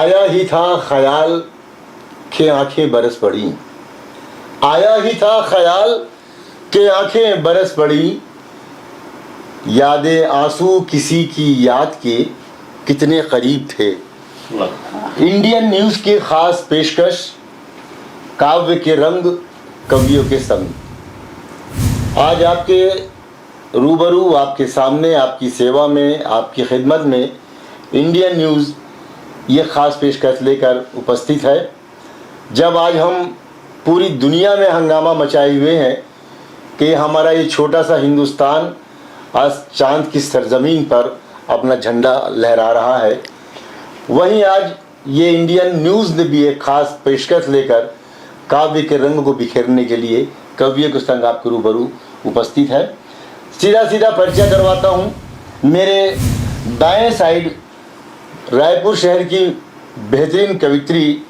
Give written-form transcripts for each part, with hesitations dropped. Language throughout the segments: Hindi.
आया ही था ख्याल के आंखें बरस पड़ी, आया ही था ख्याल के आंखें बरस पड़ी, यादें आंसू किसी की याद के कितने करीब थे। इंडियन न्यूज़ की खास पेशकश, काव्य के रंग कवियों के संग। आज आपके रूबरू, आपके सामने, आपकी सेवा में, आपकी खिदमत में इंडियन न्यूज़ ये ख़ास पेशकश लेकर उपस्थित है। जब आज हम पूरी दुनिया में हंगामा मचाए हुए हैं कि हमारा ये छोटा सा हिंदुस्तान आज चांद की सरजमीन पर अपना झंडा लहरा रहा है, वहीं आज ये इंडियन न्यूज़ ने भी एक ख़ास पेशकश लेकर काव्य के रंग को बिखेरने के लिए कवियों के संग आपके रूबरू उपस्थित है। सीधा सीधा परिचय करवाता हूँ। मेरे दाएं साइड रायपुर शहर की बेहतरीन कवित्री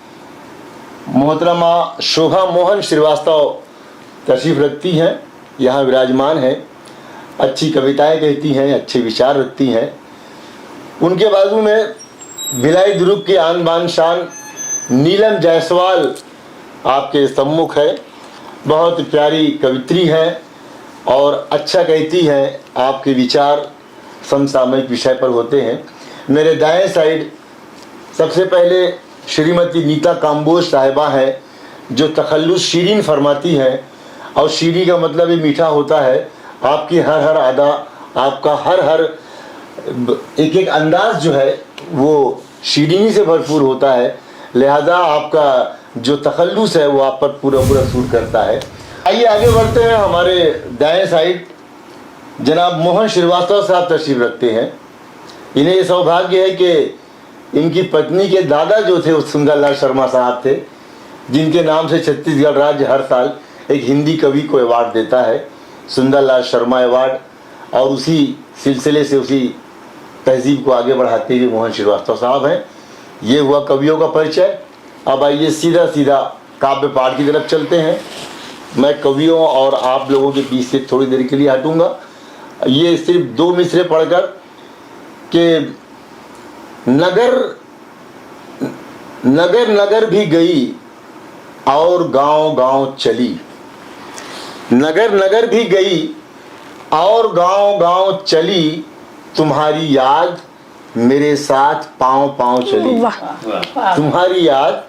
मोहतरमा शोभा मोहन श्रीवास्तव तशरीफ़ रखती हैं, यहाँ विराजमान हैं। अच्छी कविताएं कहती हैं, अच्छे विचार रखती हैं। उनके बाजू में भिलाई दुर्ग के आन बान शान नीलम जायसवाल आपके सम्मुख है। बहुत प्यारी कवित्री है और अच्छा कहती हैं, आपके विचार समसामयिक विषय पर होते हैं। मेरे दाएं साइड सबसे पहले श्रीमती नीता काम्बोज साहिबा हैं, जो तखल्लुस शीरीन फरमाती हैं, और शीरी का मतलब ही मीठा होता है। आपकी हर हर अदा, आपका हर हर एक एक अंदाज जो है वो शीरीनी से भरपूर होता है, लिहाजा आपका जो तखल्लुस है वो आप पर पूरा पूरा सूट करता है। आइए आगे बढ़ते हैं। हमारे दाएं साइड जनाब मोहन श्रीवास्तव साहब तशरीफ रखते हैं। इन्हें ये सौभाग्य है कि इनकी पत्नी के दादा जो थे वो सुंदरलाल शर्मा साहब थे, जिनके नाम से छत्तीसगढ़ राज्य हर साल एक हिंदी कवि को अवार्ड देता है, सुंदरलाल शर्मा अवार्ड। और उसी सिलसिले से उसी तहजीब को आगे बढ़ाते हुए मोहन श्रीवास्तव साहब हैं। ये हुआ कवियों का परिचय। अब आइए सीधा सीधा काव्य पाठ की तरफ चलते हैं। मैं कवियों और आप लोगों के बीच से थोड़ी देर के लिए हटूंगा। ये सिर्फ 2 मिसरे पढ़कर कि नगर नगर नगर भी गई और गांव गांव चली, नगर नगर भी गई और गांव गांव चली, तुम्हारी याद मेरे साथ पांव पांव चली, तुम्हारी याद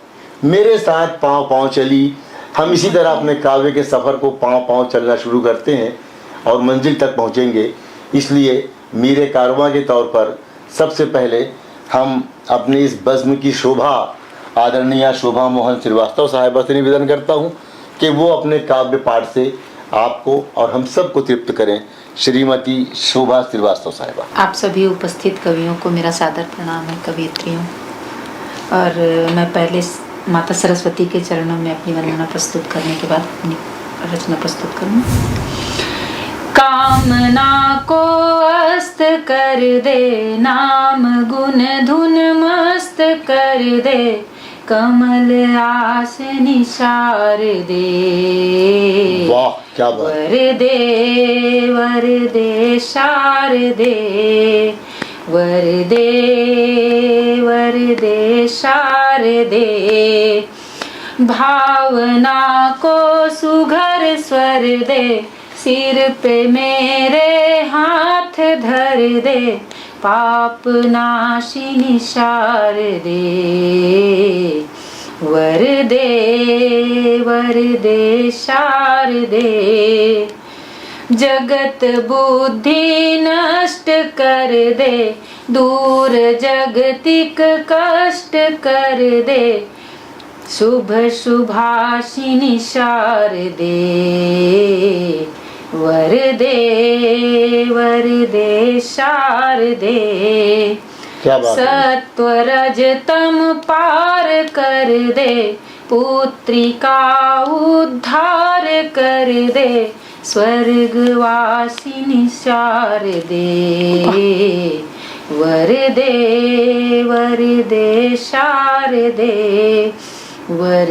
मेरे साथ पांव पांव चली। हम इसी तरह अपने काव्य के सफ़र को पांव पांव चलना शुरू करते हैं और मंजिल तक पहुंचेंगे। इसलिए मीरे कारवां के तौर पर सबसे पहले हम अपनी इस बज़्म की शोभा आदरणीय शोभा मोहन श्रीवास्तव साहिबा से निवेदन करता हूँ कि वो अपने काव्य पाठ से आपको और हम सबको तृप्त करें। श्रीमती शोभा श्रीवास्तव साहिबा। आप सभी उपस्थित कवियों को मेरा सादर प्रणाम है, कवियत्रियों। और मैं पहले माता सरस्वती के चरणों में अपनी वंदना प्रस्तुत करने के बाद अपनी रचना प्रस्तुत करूँ। कामना को अस्त कर दे, नाम गुण धुन मस्त कर दे, कमल आस निशार दे। वाह क्या बात। वर दे शारदे, वर दे शारदे, भावना को सुघर स्वर दे, सिर पे मेरे हाथ धर दे, पाप नाशिनी शारदे, वर दे शारदे, जगत बुद्धि नष्ट कर दे, दूर जगतिक कष्ट कर दे, शुभ शुभाशिनी शारदे, वर दे शारदे, सत्व रज तम पार कर दे, पुत्रिका उद्धार कर दे, स्वर्गवासिनी शारदे, वर दे शारदे, वर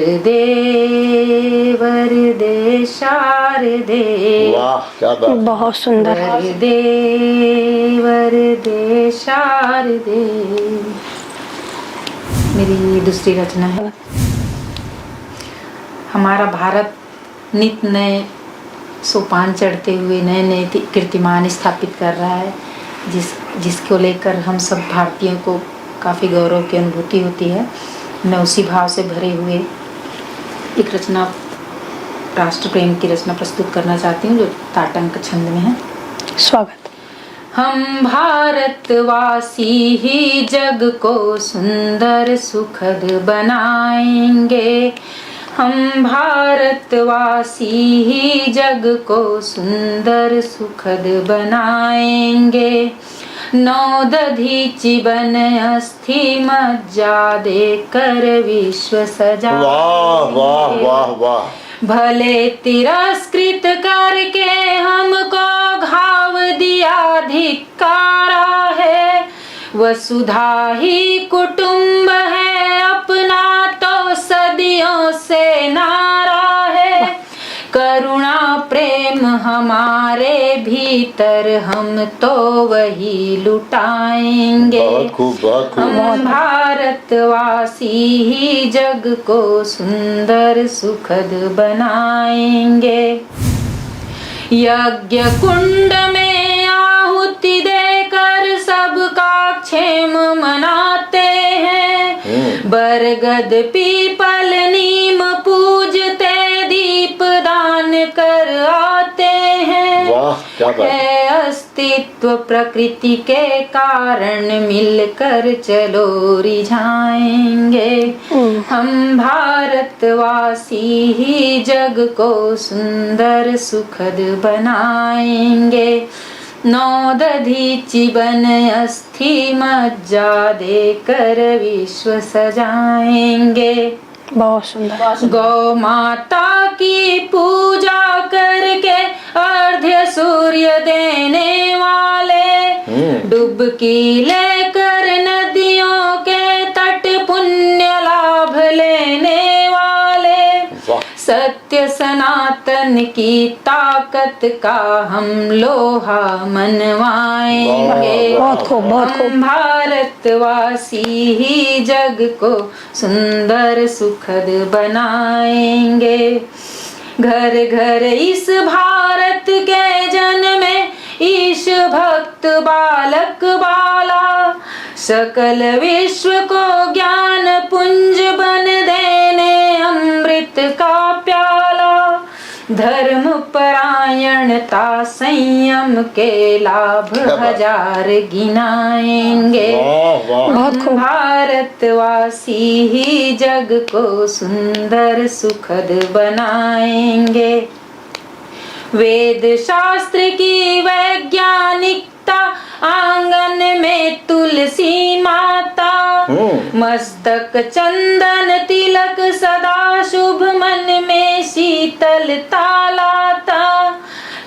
दे शारदे। वाह क्या बात। बहुत सुंदर। वर दे शारदे। मेरी दूसरी रचना है। हमारा भारत नित नए सोपान चढ़ते हुए नए नए कीर्तिमान स्थापित कर रहा है, जिसको लेकर हम सब भारतीयों को काफ़ी गौरव की अनुभूति होती है। मैं उसी भाव से भरे हुए एक रचना, राष्ट्र प्रेम की रचना प्रस्तुत करना चाहती हूँ, जो ताटंक छंद में है। स्वागत। हम भारतवासी ही जग को सुंदर सुखद बनाएंगे, हम भारतवासी ही जग को सुंदर सुखद बनाएंगे। नौ दधीचि बन अस्थि मज्जा देकर विश्व सजाएंगे। वाह वाह वाह वाह। भले तिरस्कृत करके हमको घाव दिया धिक्कारा है, वसुधा ही कुटुंब है अपना तो सदियों से नारा है। करुणा प्रेम हमारे भीतर हम तो वही लुटाएंगे। बहुत खूब, बहुत खूब। हम भारतवासी ही जग को सुंदर सुखद बनाएंगे। यज्ञ कुंड में आहुति देकर सबका क्षेम मनाते हैं। बरगद पीपल नीम पूजते दीप दान कर आते हैं। वाह, क्या बात है अस्तित्व प्रकृति के कारण मिलकर चलो रिझाएंगे। हम भारतवासी ही जग को सुंदर सुखद बनाएंगे। नौ दधीचि बन अस्थि मज्जा देकर विश्व सजाएंगे। बहुत सुंदर। गौ माता की पूजा करके अर्घ्य सूर्य देने वाले, डुबकी लेकर नदियों के तट पुण्य लाभ लेने वाले, सत्य सनातन की ताकत का हम लोहा मनवाएंगे। बहुत खूब, बहुत खूब। हम भारतवासी ही जग को सुंदर सुखद बनाएंगे। घर घर इस भारत के जन में ईश भक्त बालक बाला, सकल विश्व को ज्ञान पुंज बन देने अमृत का प्याला। धर्म परायणता संयम के लाभ हजार गिनाएंगे। हम भारतवासी ही जग को सुंदर सुखद बनाएंगे। वेद शास्त्र की वैज्ञानिकता आंगन में तुलसी माता, मस्तक चंदन तिलक सदा शुभ मन में शीतलता लाता।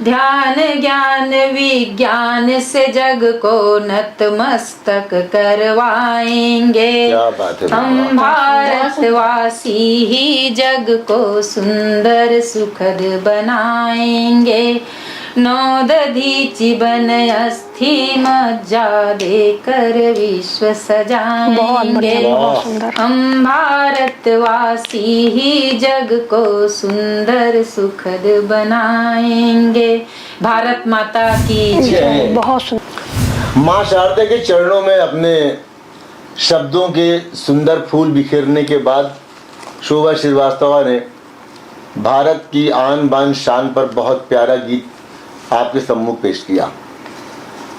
ध्यान ज्ञान विज्ञान से जग को नतमस्तक करवाएंगे। क्या बात है। हम भारतवासी ही जग को सुंदर सुखद बनाएंगे। नौ दधीचि बन अस्थि मज्जा देकर विश्व सजाएंगे। हम भारतवासी ही जग को सुंदर सुखद बनाएंगे। भारत माता की जय। बहुत सुंदर। माँ शारदा के चरणों में अपने शब्दों के सुंदर फूल बिखेरने के बाद शोभा श्रीवास्तव ने भारत की आन बान शान पर बहुत प्यारा गीत आपके सम्मुख पेश किया।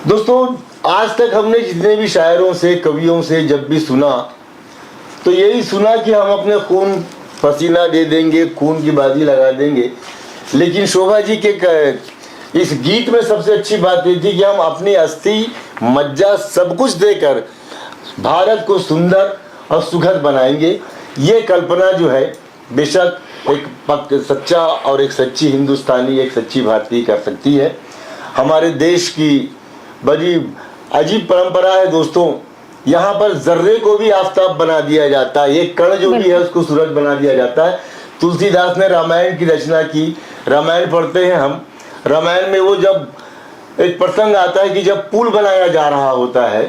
दोस्तों, आज तक हमने जितने भी शायरों से, कवियों से जब भी सुना तो यही सुना कि हम अपने खून पसीना दे देंगे, खून की बाजी लगा देंगे। लेकिन शोभा जी के इस गीत में सबसे अच्छी बात ये थी कि हम अपनी अस्थि मज्जा सब कुछ देकर भारत को सुंदर और सुखद बनाएंगे। ये कल्पना जो है बेशक एक सच्चा और एक सच्ची हिंदुस्तानी, एक सच्ची भारतीय कर सकती है। हमारे देश की बड़ी अजीब परंपरा है दोस्तों। यहाँ पर जर्रे को भी आफताब बना दिया जाता है, एक कण जो भी है उसको सूरज बना दिया जाता है। तुलसीदास ने रामायण की रचना की। रामायण पढ़ते हैं हम। रामायण में वो जब एक प्रसंग आता है कि जब पुल बनाया जा रहा होता है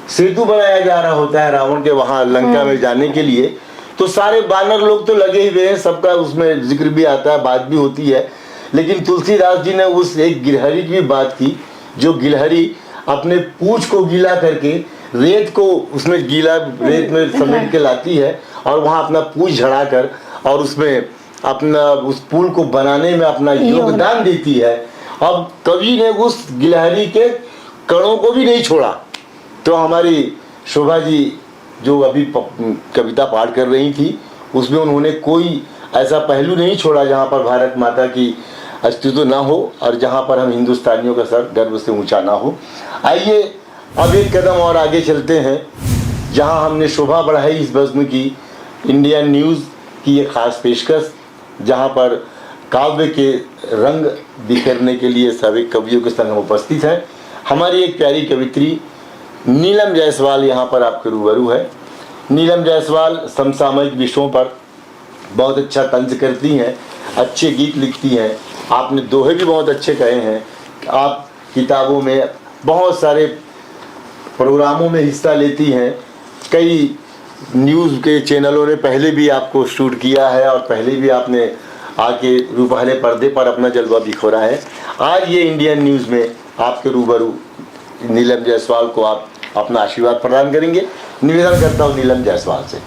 सेतु बनाया जा रहा होता है रावण के वहां लंका में जाने के लिए, तो सारे बानर लोग तो लगे हुए हैं, सबका उसमें जिक्र भी आता है, बात भी होती है। लेकिन तुलसीदास जी ने उस एक गिलहरी की भी बात की, जो गिलहरी अपने पूंछ को गीला करके रेत को उसमें गीला रेत में समेट के लाती है और वहां अपना पूंछ झड़ाकर और उसमें अपना उस पुल को बनाने में अपना योगदान देती है। अब कवि ने उस गिलहरी के कणों को भी नहीं छोड़ा। तो हमारी शोभा जी जो अभी कविता पाठ कर रही थी, उसमें उन्होंने कोई ऐसा पहलू नहीं छोड़ा जहाँ पर भारत माता की अस्तित्व ना हो और जहाँ पर हम हिंदुस्तानियों का सर गर्व से ऊंचा ना हो। आइए अब एक कदम और आगे चलते हैं, जहाँ हमने शोभा बढ़ाई इस बज़्म की इंडियन न्यूज़ की एक खास पेशकश, जहाँ पर काव्य के रंग बिखेरने के लिए सभी कवियों के संग उपस्थित है। हमारी एक प्यारी कवित्री नीलम जायसवाल यहाँ पर आपके रूबरू है। नीलम जायसवाल समसामयिक विषयों पर बहुत अच्छा तंज करती हैं, अच्छे गीत लिखती हैं। आपने दोहे भी बहुत अच्छे कहे हैं। आप किताबों में बहुत सारे प्रोग्रामों में हिस्सा लेती हैं। कई न्यूज़ के चैनलों ने पहले भी आपको शूट किया है और पहले भी आपने आके पहले पर्दे पर अपना जलवा बिखोरा है। आज ये इंडियन न्यूज़ में आपके रूबरू नीलम जायसवाल को आप अपना आशीर्वाद प्रदान करेंगे। निवेदन करता हूँ नीलम जायसवाल से।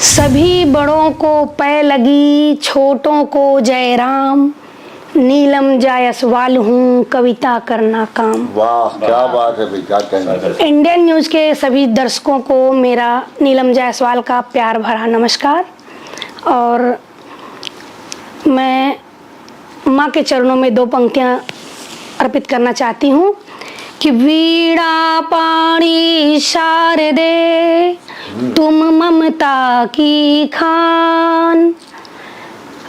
सभी बड़ों को पै लगी, छोटों को जय राम। नीलम जायसवाल हूँ, कविता करना काम। वाह क्या बात है भाई, क्या कहना। इंडियन न्यूज़ के सभी दर्शकों को मेरा नीलम जायसवाल का प्यार भरा नमस्कार। और मैं माँ के चरणों में 2 पंक्तियाँ अर्पित करना चाहती हूँ कि वीणा पाणी शारदे तुम ममता की खान,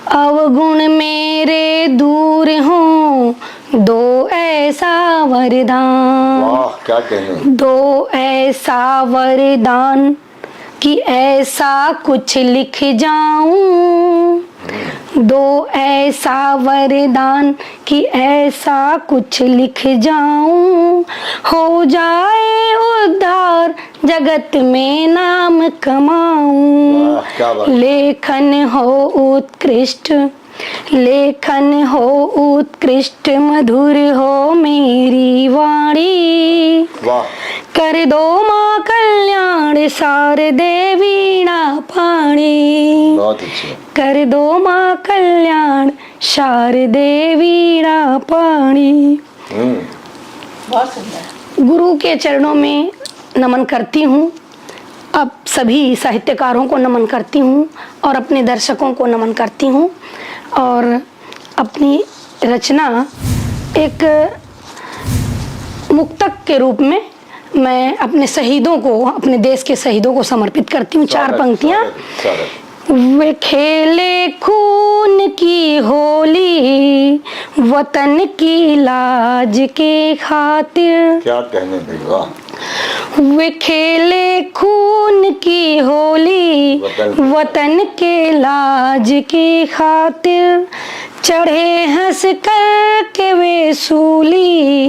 अवगुण मेरे दूर हो दो ऐसा वरदान। वाह क्या कहने। दो ऐसा वरदान कि ऐसा कुछ लिख जाऊं, दो ऐसा वरदान कि ऐसा कुछ लिख जाऊं, हो जाए उद्धार जगत में नाम कमाऊं। लेखन हो उत्कृष्ट, लेखन हो उत्कृष्ट, मधुर हो मेरी वाणी। वाह। कर दो माँ कल्याण शारदे वीणा पाणी। बहुत अच्छे। कर दो माँ कल्याण शारदे वीणा पाणी। बहुत सुंदर। गुरु के चरणों में नमन करती हूँ, अब सभी साहित्यकारों को नमन करती हूँ और अपने दर्शकों को नमन करती हूँ। और अपनी रचना एक मुक्तक के रूप में मैं अपने शहीदों को, अपने देश के शहीदों को समर्पित करती हूँ। 4 पंक्तियाँ। वे खेले खून की होली वतन की लाज के खातिर। क्या कहने भाई। वे खेले खून की होली वतन के लाज के खातिर, चढ़े हंस कर के वे सूली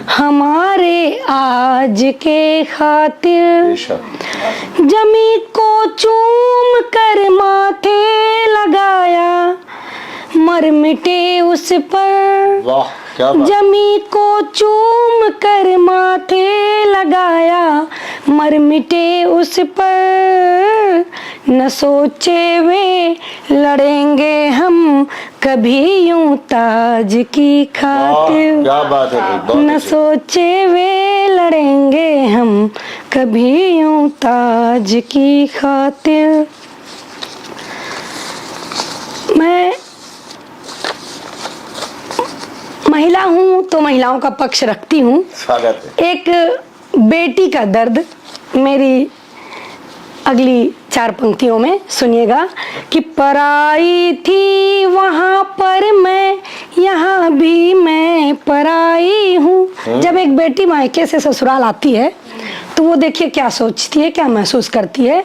हमारे आज के खातिर। जमी को चूम कर माथे लगाया, मर मिटे उस पर। वाह क्या बात। जमी को चूम कर माथे लगाया, मर मिटे उस पर। न सोचे वे लड़ेंगे हम कभी यूं ताज की खातिर। क्या बात है भाई। न सोचे वे लड़ेंगे हम कभी यूं ताज की खातिर। मैं महिला हूँ तो महिलाओं का पक्ष रखती हूँ। स्वागत है। एक बेटी का दर्द मेरी अगली 4 पंक्तियों में सुनिएगा कि पराई थी वहाँ पर मैं, यहाँ भी मैं पराई हूँ। जब एक बेटी मायके से ससुराल आती है तो वो देखिए क्या सोचती है, क्या महसूस करती है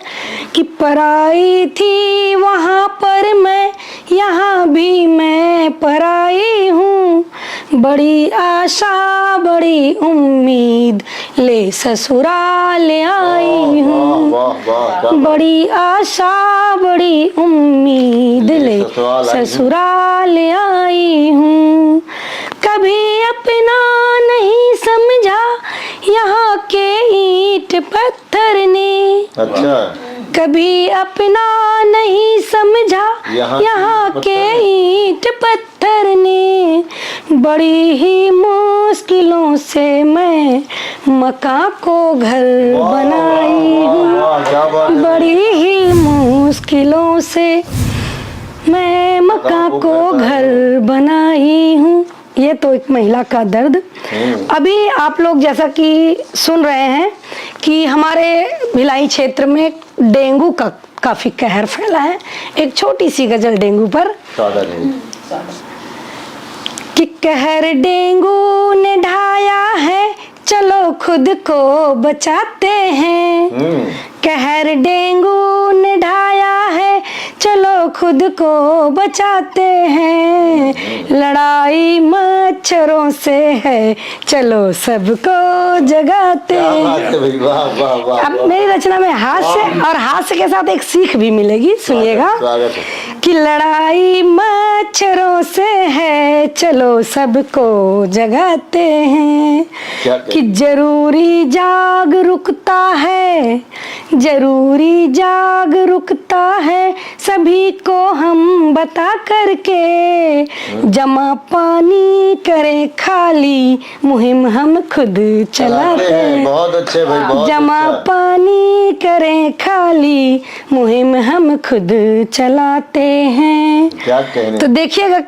कि पराई थी वहाँ पर मैं, यहाँ भी मैं पराई हूँ, बड़ी आशा बड़ी उम्मीद ले ससुराल आई हूँ, बड़ी आशा बड़ी उम्मीद ले ससुराल आई हूँ। कभी अपना नहीं समझा यहाँ के ईंट पत्थर ने, अच्छा, कभी अपना नहीं समझा यहाँ के ईंट पत्थर ने, बड़ी ही मुश्किलों से मैं मकान को घर बनाई हूँ, बड़ी ही मुश्किलों से मैं मकान को घर बनाई हूँ। ये तो एक महिला का दर्द। अभी आप लोग जैसा कि सुन रहे हैं कि हमारे भिलाई क्षेत्र में डेंगू का काफी कहर फैला है। एक छोटी सी गजल डेंगू पर कि कहर डेंगू ने ढाया है, चलो खुद को बचाते हैं, कहर डेंगू ने ढाया है, चलो खुद को बचाते हैं, लड़ाई मच्छरों से है, चलो सबको जगाते हैं। अब मेरी रचना में हास्य और हास्य के साथ एक सीख भी मिलेगी, सुनिएगा कि लड़ाई मच्छरों से है, चलो सबको जगाते हैं, कि जरूरी जागरूकता है, जरूरी जागरूकता है, सभी को हम बता करके, जमा पानी करें खाली, मुहिम हम खुद चलाते हैं। बहुत अच्छे भाई, बहुत जमा पानी करें खाली, मुहिम हम खुद चलाते हैं। क्या कहने। तो देखिएगा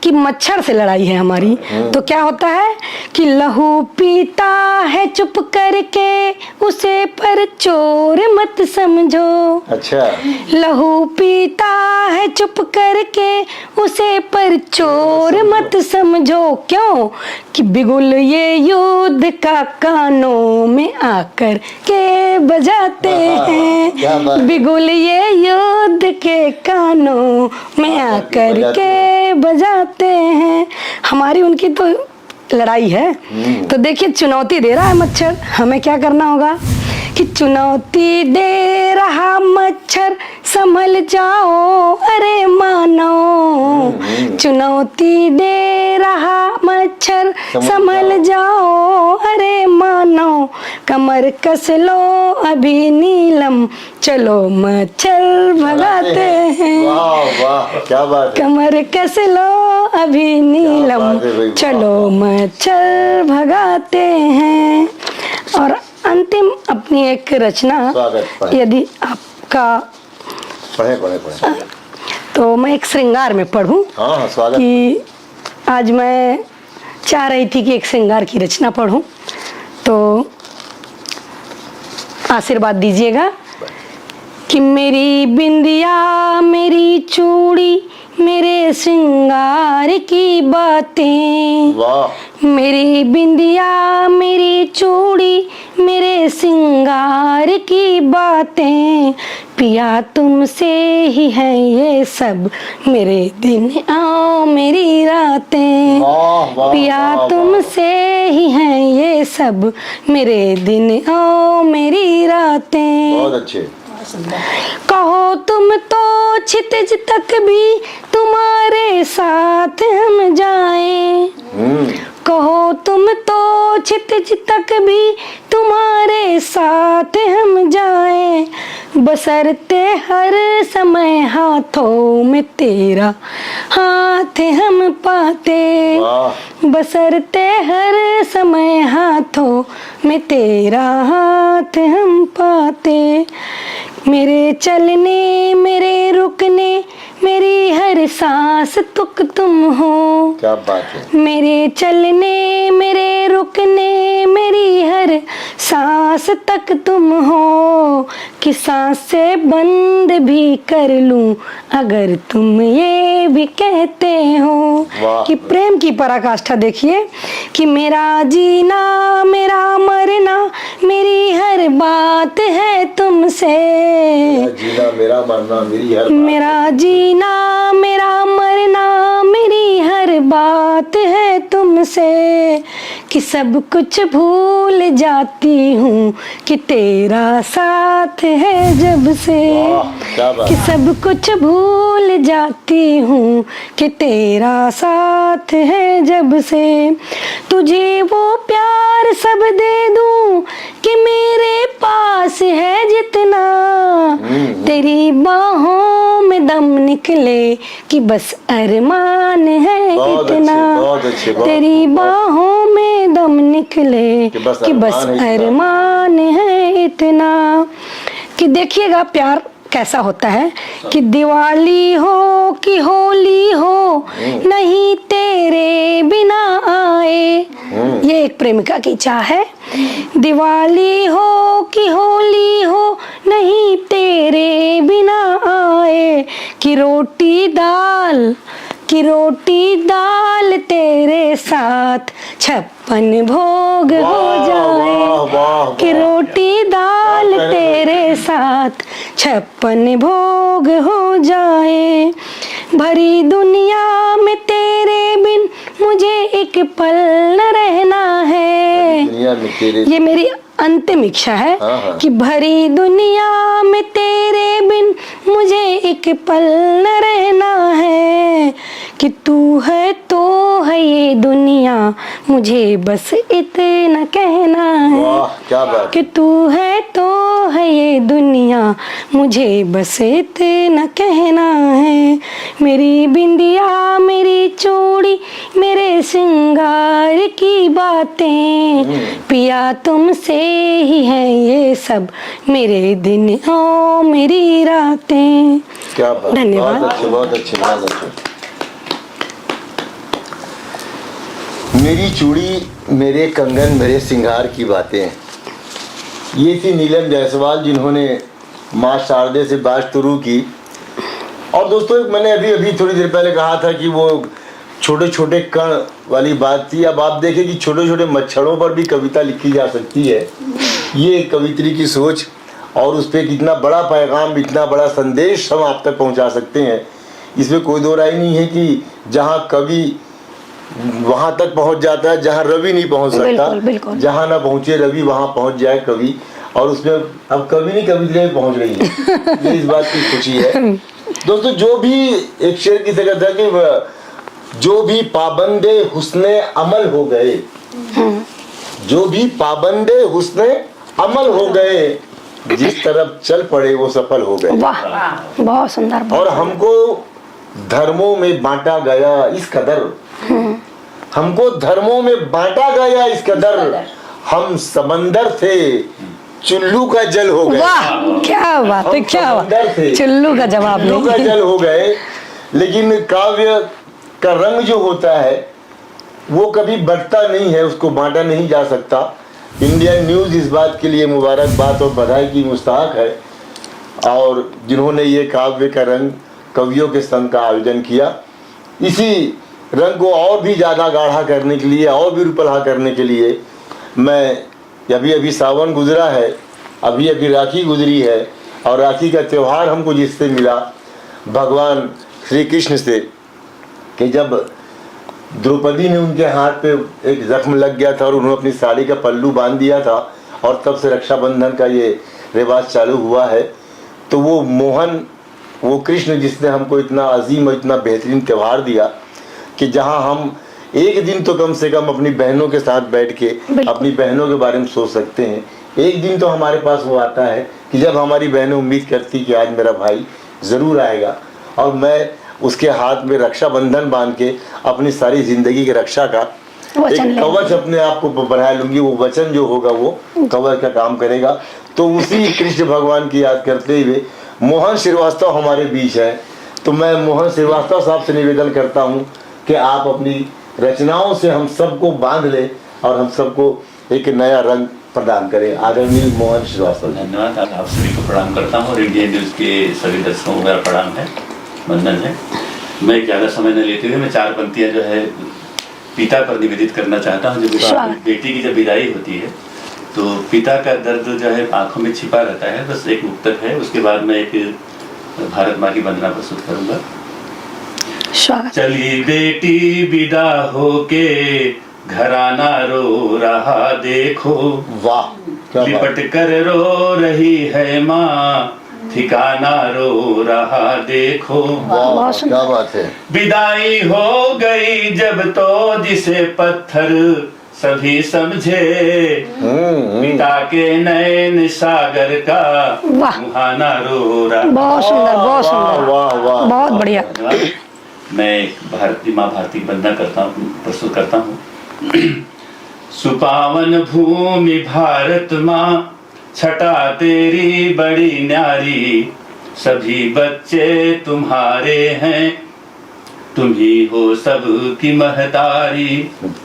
कि मच्छर से लड़ाई है हमारी, तो क्या होता है कि लहू पीता है चुप करके, उसे पर चोर मत समझो। अच्छा, लहू पीता है चुप करके, उसे पर चोर मत समझो। क्यों कि बिगुल ये युद्ध का कानों में आकर के बजाते हैं, बिगुल ये युद्ध के कानों में आकर के बजाते हैं। हमारी उनकी तो लड़ाई है। तो देखिए चुनौती दे रहा है मच्छर, हमें क्या करना होगा कि चुनौती दे रहा मच्छर, संभल जाओ अरे मानो, चुनौती दे रहा मच्छर, संभल जाओ अरे मानो, कमर कस लो अभी नीलम, चलो मच्छर भगाते हैं। वाह वाह, क्या बात है। कमर कस लो अभी नीलम, चलो मच्छर भगाते हैं। और अंतिम अपनी एक रचना, यदि आपका पढ़े तो मैं एक श्रृंगार में पढ़ूं। हाँ, स्वागत। कि आज मैं चाह रही थी कि एक श्रृंगार की रचना पढ़ूं, तो आशीर्वाद दीजिएगा कि मेरी बिंदिया मेरी चूड़ी मेरे श्रृंगार की बातें, वाह, मेरी बिंदिया मेरी चूड़ी मेरे श्रृंगार की बातें, पिया तुमसे ही है ये सब मेरे दिन आओ मेरी रातें, पिया तुमसे ही है ये सब मेरे दिन आओ मेरी रातें। बहुत अच्छे। कहो तुम तो क्षितिज तक भी तुम्हारे साथ हम जाएं, कहो तुम तो क्षितिज तक भी तुम्हारे साथ हम जाएं, बसरते हर समय हाथों में तेरा हाथ हम पाते, बसरते हर समय हाथों में तेरा हाथ हम पाते, मेरे चलने मेरे रुकने मेरी हर सांस तुक तुम हो। क्या बात है। मेरे चलने मेरे रुकने मेरी हर सांस तक तुम हो कि सांसें बंद भी कर लूं अगर तुम ये भी कहते हो। वाह। कि प्रेम की पराकाष्ठा देखिए कि मेरा जीना मेरा मरना मेरी हर बात है तुमसे। मेरा जीना मेरा मरना मेरी हर बात। मेरा जीना मेरा मरना मेरी हर बात है तुमसे कि सब कुछ भूल जाती हूँ कि तेरा साथ है जब से। वाह, क्या बात। कि सब कुछ भूल जाती हूँ कि तेरा साथ है जब से। तुझे वो प्यार सब दे दूँ कि मेरे पास है जितना तेरी बाहों में दम निकले कि बस अरमान है बहुत इतना। अच्छे, बहुत अच्छे, बहुत तेरी बहुत। बाहों में दम निकले कि बस कि बस अरमान है इतना। अरमान है इतना। कि देखिएगा प्यार कैसा होता है कि दिवाली हो कि होली हो नहीं तेरे बिना आए। ये एक प्रेमिका की चाह है। दिवाली हो कि होली हो नहीं तेरे बिना आए कि रोटी दाल तेरे साथ 56 भोग हो वाह, जाए। वाह, वाह, कि वाह। रोटी दाल तेरे साथ 56 भोग हो जाए। भरी दुनिया में तेरे बिन मुझे एक पल न रहना है। दुनिया में तेरे ये मेरी अंतिम इच्छा है हाँ, हाँ। कि भरी दुनिया में तेरे बिन मुझे एक पल न रहना है कि तू है तो है ये दुनिया मुझे बस इतना कहना है। वाह, क्या बात। कि तू है तो है ये दुनिया मुझे बस इतना कहना है। मेरी बिंदिया मेरी चूड़ी मेरे श्रृंगार की बातें पिया तुमसे ही है ये सब मेरे दिन और मेरी रातें। क्या बात। धन्यवाद। बहुत अच्छे, बहुत अच्छे, बहुत अच्छे। मेरी चूड़ी मेरे कंगन मेरे श्रृंगार की बातें। ये थी नीलम जायसवाल जिन्होंने माँ शारदे से बात शुरू की। और दोस्तों मैंने अभी थोड़ी देर पहले कहा था कि वो छोटे छोटे कण वाली बात थी। अब आप देखें कि छोटे छोटे मच्छरों पर भी कविता लिखी जा सकती है। ये कवित्री की सोच और उस पर कितना बड़ा पैगाम इतना बड़ा संदेश हम आप तक पहुंचा सकते हैं, इसमें कोई दो राय नहीं है कि जहाँ कवि वहां तक पहुंच जाता है जहां रवि नहीं पहुंच सकता। बिल्कुल, बिल्कुल। जहां ना पहुंचे रवि वहां पहुंच जाए कवि। और उसमें अब कवि नहीं कविता पहुंच रही है। ये इस बात की खुशी है। दोस्तों जो भी एक शेर की तरह था कि जो भी पाबंदे हुस्ने अमल हो गए, जो भी पाबंदे हुस्ने अमल हो गए, जिस तरफ चल पड़े वो सफल हो गए। वाह, बहुत सुंदर। और हमको धर्मों में बांटा गया इस कदर, हमको धर्मों में बांटा गया इस कदर, हम समंदर थे चुल्लू का जल हो गए। वाह, क्या बात है, क्या बात। चुल्लू का जवाब चुल्लू का नहीं। जल हो गए। लेकिन काव्य का रंग जो होता है वो कभी बढ़ता नहीं है, उसको बांटा नहीं जा सकता। इंडियन न्यूज़ इस बात के लिए मुबारकबाद और बधाई की मुस्ताहक है। और जिन्होंने ये काव्य का रंग कवियों के संग का आयोजन किया, इसी रंग को और भी ज़्यादा गाढ़ा करने के लिए और भी रूपल्हा करने के लिए मैं अभी सावन गुजरा है, अभी राखी गुजरी है। और राखी का त्यौहार हमको जिससे मिला भगवान श्री कृष्ण से, कि जब द्रौपदी ने उनके हाथ पे एक जख्म लग गया था और उन्होंने अपनी साड़ी का पल्लू बांध दिया था और तब से रक्षाबंधन का ये रिवाज चालू हुआ है। तो वो मोहन, वो कृष्ण जिसने हमको इतना अजीम और इतना बेहतरीन त्यौहार दिया कि जहाँ हम एक दिन तो कम से कम अपनी बहनों के साथ बैठ के अपनी बहनों के बारे में सोच सकते हैं। एक दिन तो हमारे पास वो आता है कि जब हमारी बहनें उम्मीद करती कि आज मेरा भाई ज़रूर आएगा और मैं उसके हाथ में रक्षाबंधन बांध के अपनी सारी ज़िंदगी की रक्षा का एक कवच अपने आप को बना लूंगी। वो वचन जो होगा वो कवच का काम करेगा। तो उसी कृष्ण भगवान की याद करते हुए मोहन श्रीवास्तव हमारे बीच है। तो मैं मोहन श्रीवास्तव साहब से निवेदन करता हूँ कि आप अपनी रचनाओं से हम सबको बांध ले और हम सबको एक नया रंग प्रदान करें। आदरणीय मोहन श्रीवास्तव जी। धन्यवाद। आप सभी को प्रणाम करता हूँ और इंडियन न्यूज़ के सभी दर्शकों को मेरा प्रणाम है, वंदन है। मैं ज़्यादा समय न लेते हुए मैं 4 पंक्तियाँ जो है पिता पर निवेदित करना चाहता हूँ। जब बेटी की जब विदाई होती है तो पिता का दर्द जो है आंखों में छिपा रहता है। बस एक मुक्तक है, उसके बाद मैं एक भारत माँ की वंदना प्रस्तुत करूँगा। चली बेटी विदा होके घराना रो रहा देखो, वाह, लिपट कर रो रही है माँ ठिकाना रो रहा देखो। वाह, क्या बात है। विदाई हो गई जब तो जिसे पत्थर सभी समझे, पिता के नैन सागर का मुहाना रो रहा। बहुत सुंदर, बहुत सुंदर, वाह वाह, बहुत बढ़िया। मैं भारती माँ भारती वंदना करता हूँ, प्रस्तुत करता हूँ। सुपावन भूमि भारत माँ छटा तेरी बड़ी न्यारी, सभी बच्चे तुम्हारे हैं, तुम ही हो सब की महतारी।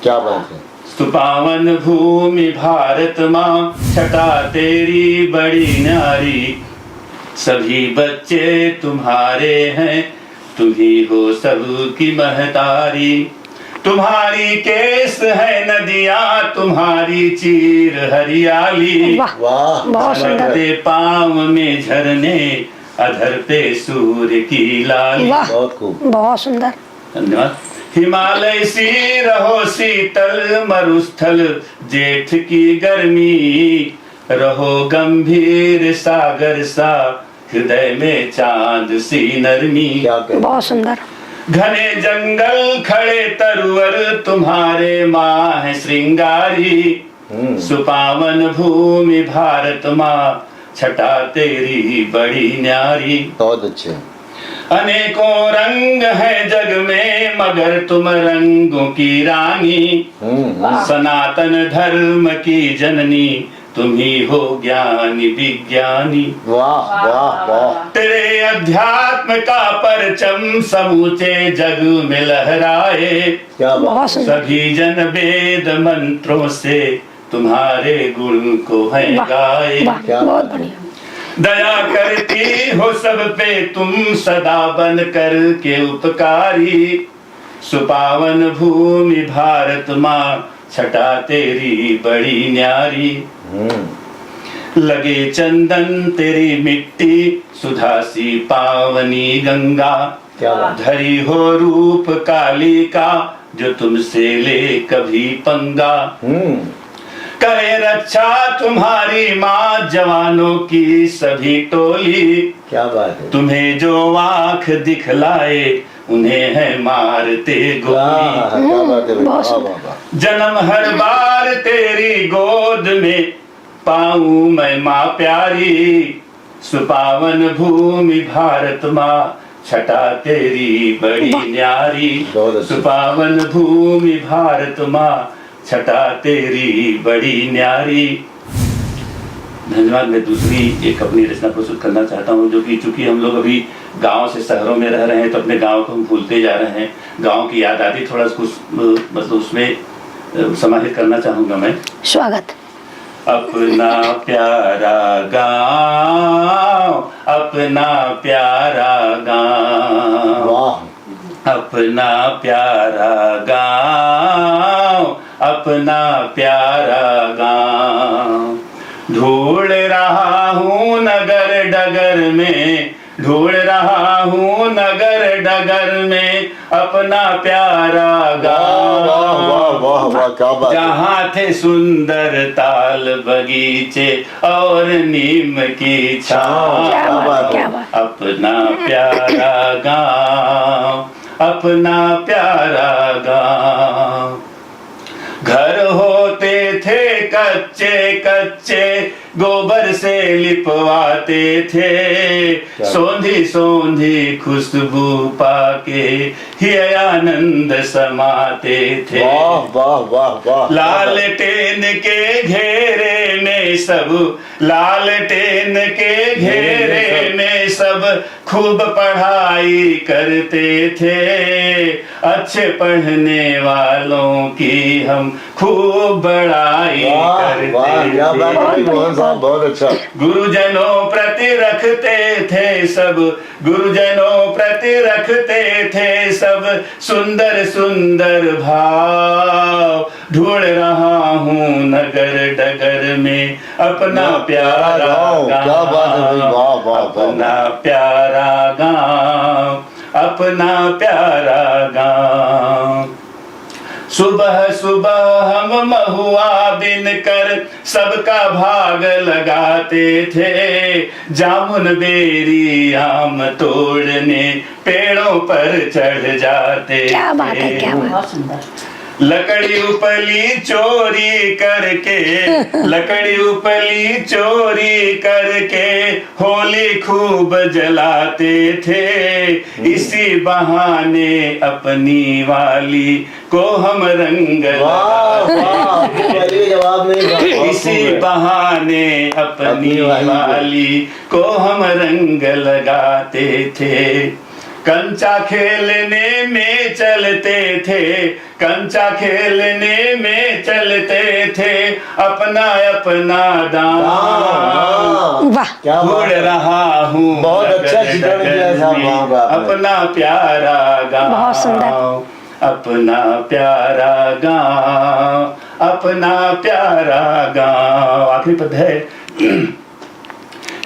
क्या बात है। सुपावन भूमि भारत माँ छटा तेरी बड़ी न्यारी, सभी बच्चे तुम्हारे हैं, तुम ही हो सब की महतारी। तुम्हारी केस है नदियाँ, तुम्हारी चीर हरियाली, वाह, चढ़ते पाँव में झरने, अधर पे सूर्य की लाली। बहुत खूब, बहुत सुंदर। धन्यवाद। हिमालय सी रहो शीतल मरुस्थल जेठ की गर्मी, रहो गंभीर सागर सा हृदय में चांद सी नरमी। बहुत सुंदर। घने जंगल खड़े तरुवर तुम्हारे माँ है श्रृंगारी, सुपावन भूमि भारत माँ छटा तेरी बड़ी न्यारी। बहुत अच्छे। अनेकों रंग है जग में मगर तुम रंगों की रानी, सनातन धर्म की जननी, तुम ही हो ज्ञानी विज्ञानी। वाह वाह वाह। तेरे अध्यात्म का परचम समूचे जग में लहराए, सभी जन वेद मंत्रों से तुम्हारे गुण को है गाए। बहुत बढ़िया। दया करती हो सब पे तुम सदा बन कर के उपकारी, सुपावन भूमि भारत माँ छटा तेरी बड़ी न्यारी। लगे चंदन तेरी मिट्टी सुधा सी पावनी गंगा, धरी हो रूप काली का जो तुमसे ले कभी पंगा। करे रक्षा तुम्हारी माँ जवानों की सभी टोली, क्या बात है। तुम्हें जो आँख दिखलाए उन्हें है मारते गोली। जन्म हर बार तेरी गोद में पाऊं मैं माँ प्यारी, सुपावन भूमि भारत माँ छटा तेरी बड़ी न्यारी, सुपावन भूमि भारत माँ छटा तेरी बड़ी न्यारी। धन्यवाद। मैं दूसरी एक अपनी रचना प्रस्तुत करना चाहता हूँ, जो कि चूंकि हम लोग अभी गांव से शहरों में रह रहे हैं तो अपने गांव को हम भूलते जा रहे हैं। गांव की याद आती, थोड़ा कुछ मतलब उसमें समाहित करना चाहूंगा मैं। स्वागत। अपना प्यारा गांव, अपना प्यारा गांव, अपना प्यारा गांव, अपना प्यारा गांव। ढूंढ रहा हूँ नगर डगर में, ढूंढ रहा हूँ नगर डगर में अपना प्यारा गांव, जहाँ थे सुंदर ताल बगीचे और नीम की छाँव। अपना प्यारा गांव, अपना प्यारा गांव। घर होते थे कच्चे कच्चे गोबर से लिपवाते थे, सोंधी सोंधी खुशबू पाके ही आनंद समाते थे। वाह वाह वाह वाह। लालटेन के घेरे में सब, लालटेन के घेरे में सब खूब पढ़ाई करते थे, अच्छे पढ़ने वालों की हम खूब बड़ाई वाह वाह, क्या बात है करते मोहन साहब, बहुत अच्छा। गुरुजनों प्रति रखते थे सब, गुरुजनों प्रति रखते थे सब सुंदर सुंदर भाव। ढूंढ रहा हूँ नगर डगर में अपना प्यारा गाँव। क्या बात है भाई, वाह वाह अपना वाह। प्यारा गाँव, अपना प्यारा गाँव। सुबह सुबह हम महुआ बिन कर सबका भाग लगाते थे, जामुन बेरी आम तोड़ने पेड़ों पर चढ़ जाते। क्या बात है, क्या बात है। लकड़ी उपली चोरी करके, लकड़ी उपली चोरी करके होली खूब जलाते थे, इसी बहाने अपनी वाली को हम रंग जवाब नहीं। इसी बहाने अपनी वाली को हम रंग लगाते थे। कंचा खेलने में चलते थे, कंचा खेलने में चलते थे, अपना अपना दाम। वाह, ढूंढ रहा हूँ बहुत अच्छा चित्रण किया साहब वहाँ का आपने। अपना प्यारा गाँव, बहुत सुंदर। अपना प्यारा गाँव, अपना प्यारा गाँव। आखिरी पद है।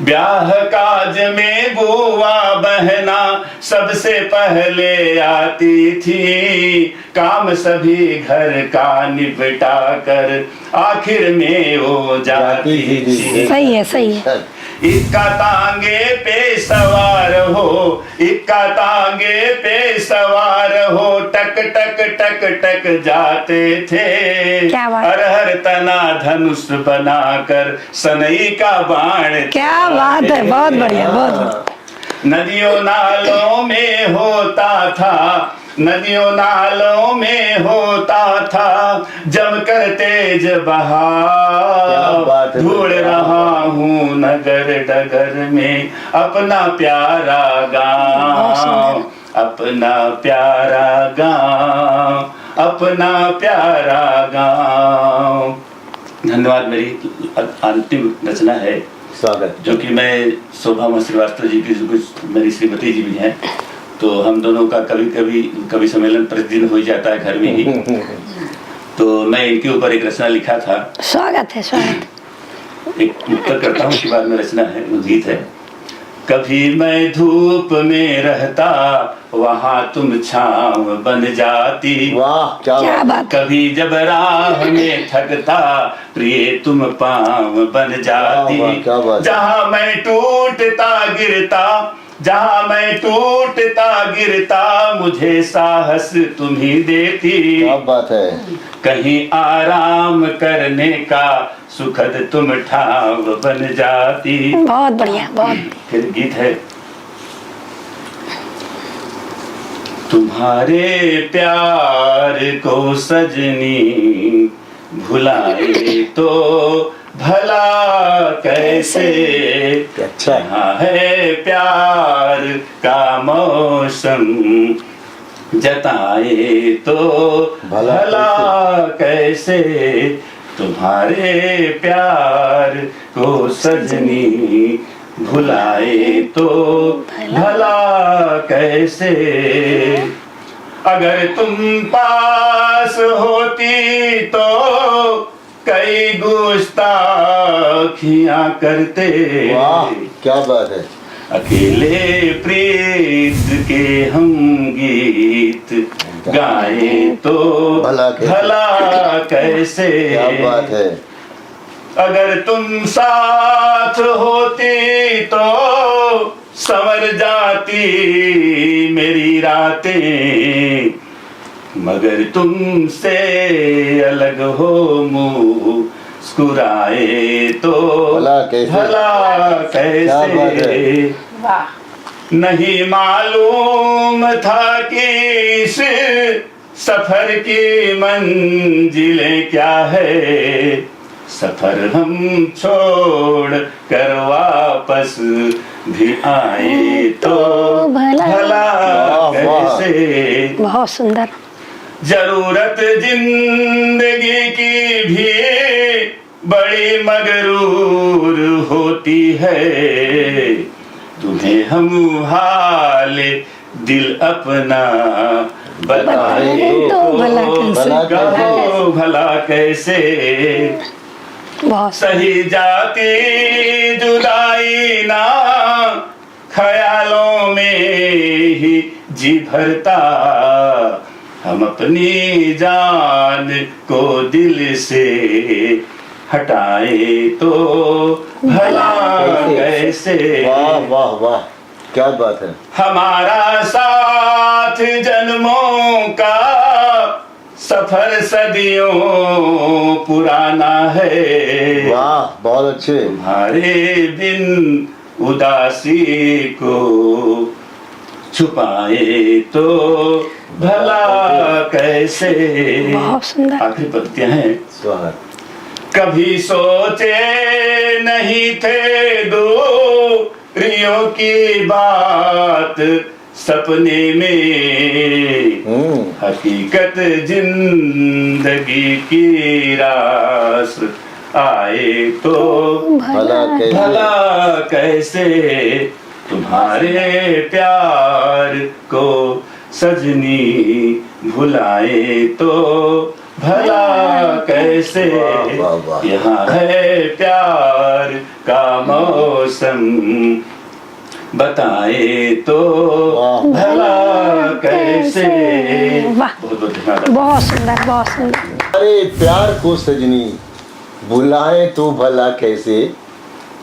ब्याह काज में बुआ बहना सबसे पहले आती थी, काम सभी घर का निपटा कर आखिर में वो जाती थी। सही है, सही है। इक्का तांगे पे सवार हो, इक्का तांगे पे सवार हो, टक टक टक टक जाते थे। क्या बात। हर तना धनुष बनाकर सनई का बाण। क्या बात है, बहुत बढ़िया, बहुत बढ़िया। नदियों नालों में होता था, नदियों नालों में होता था जमकर तेज बहाव। ढूंढ रहा हूँ नगर डगर में अपना प्यारा गाँव, अपना प्यारा गाँव, अपना प्यारा गाँव। धन्यवाद। मेरी अंतिम रचना है स्वागत, जो कि मैं शोभा श्रीवास्तव जी की, कुछ मेरी श्रीमती जी भी हैं, तो हम दोनों का कभी सम्मेलन प्रतिदिन हो जाता है घर में ही। तो मैं इनके ऊपर एक रचना लिखा था। स्वागत है, स्वागत। एक उत्तर करता हूँ, उसके बाद में रचना है, गीत है। कभी मैं धूप में रहता, वहाँ तुम छाँव बन जाती। वाह क्या बात। कभी जब राह में थकता, प्रिय तुम पाँव बन जाती। जहाँ मैं टूटता गिरता, जहाँ मैं टूटता गिरता, मुझे साहस तुम ही देती। क्या बात है। कहीं आराम करने का सुखद तुम ठाव बन जाती। बहुत बढ़िया, बहुत। फिर गीत है। तुम्हारे प्यार को सजनी भुलाए तो भला कैसे, अच्छा है प्यार का मौसम जताए तो भला कैसे। तुम्हारे प्यार को सजनी भुलाए तो भला कैसे। अगर तुम पास होती तो कई गुस्ताखियां करते। वाह क्या बात है। अकेले प्रीत के हम गीत गाए तो भला कैसे। क्या बात है। अगर तुम साथ होती तो संवर जाती मेरी रातें, मगर तुमसे अलग हो मुस्कुराए तो भला कैसे। नहीं मालूम था कि इस सफर की मंजिलें क्या है, सफर हम छोड़ कर वापस भी आए तो भला कैसे। बहुत सुंदर। जरूरत जिंदगी की भी बड़ी मगरूर होती है, तुम्हें हम हाल दिल अपना बताए तो भला कैसे। सही जाती जुदाई ना ख्यालों में ही जी भरता, हम अपनी जान को दिल से हटाए तो भला कैसे। वाह वाह वाह, क्या बात है। हमारा साथ जन्मों का सफर सदियों पुराना है, वाह बहुत अच्छे। तुम्हारे बिन उदासी को छुपाए तो भला कैसे। बहुत सुंदर। आखिरी पंक्तियां हैं। स्वागत। कभी सोचे नहीं थे दूरियों की बात सपने में, हकीकत जिंदगी की रास आए तो भला कैसे। तुम्हारे प्यार को सजनी भुलाए तो भला कैसे। यहाँ है प्यार का मौसम बताए तो भला कैसे। बहुत सुंदर, बहुत सुंदर। अरे प्यार को सजनी बुलाए तो भला कैसे,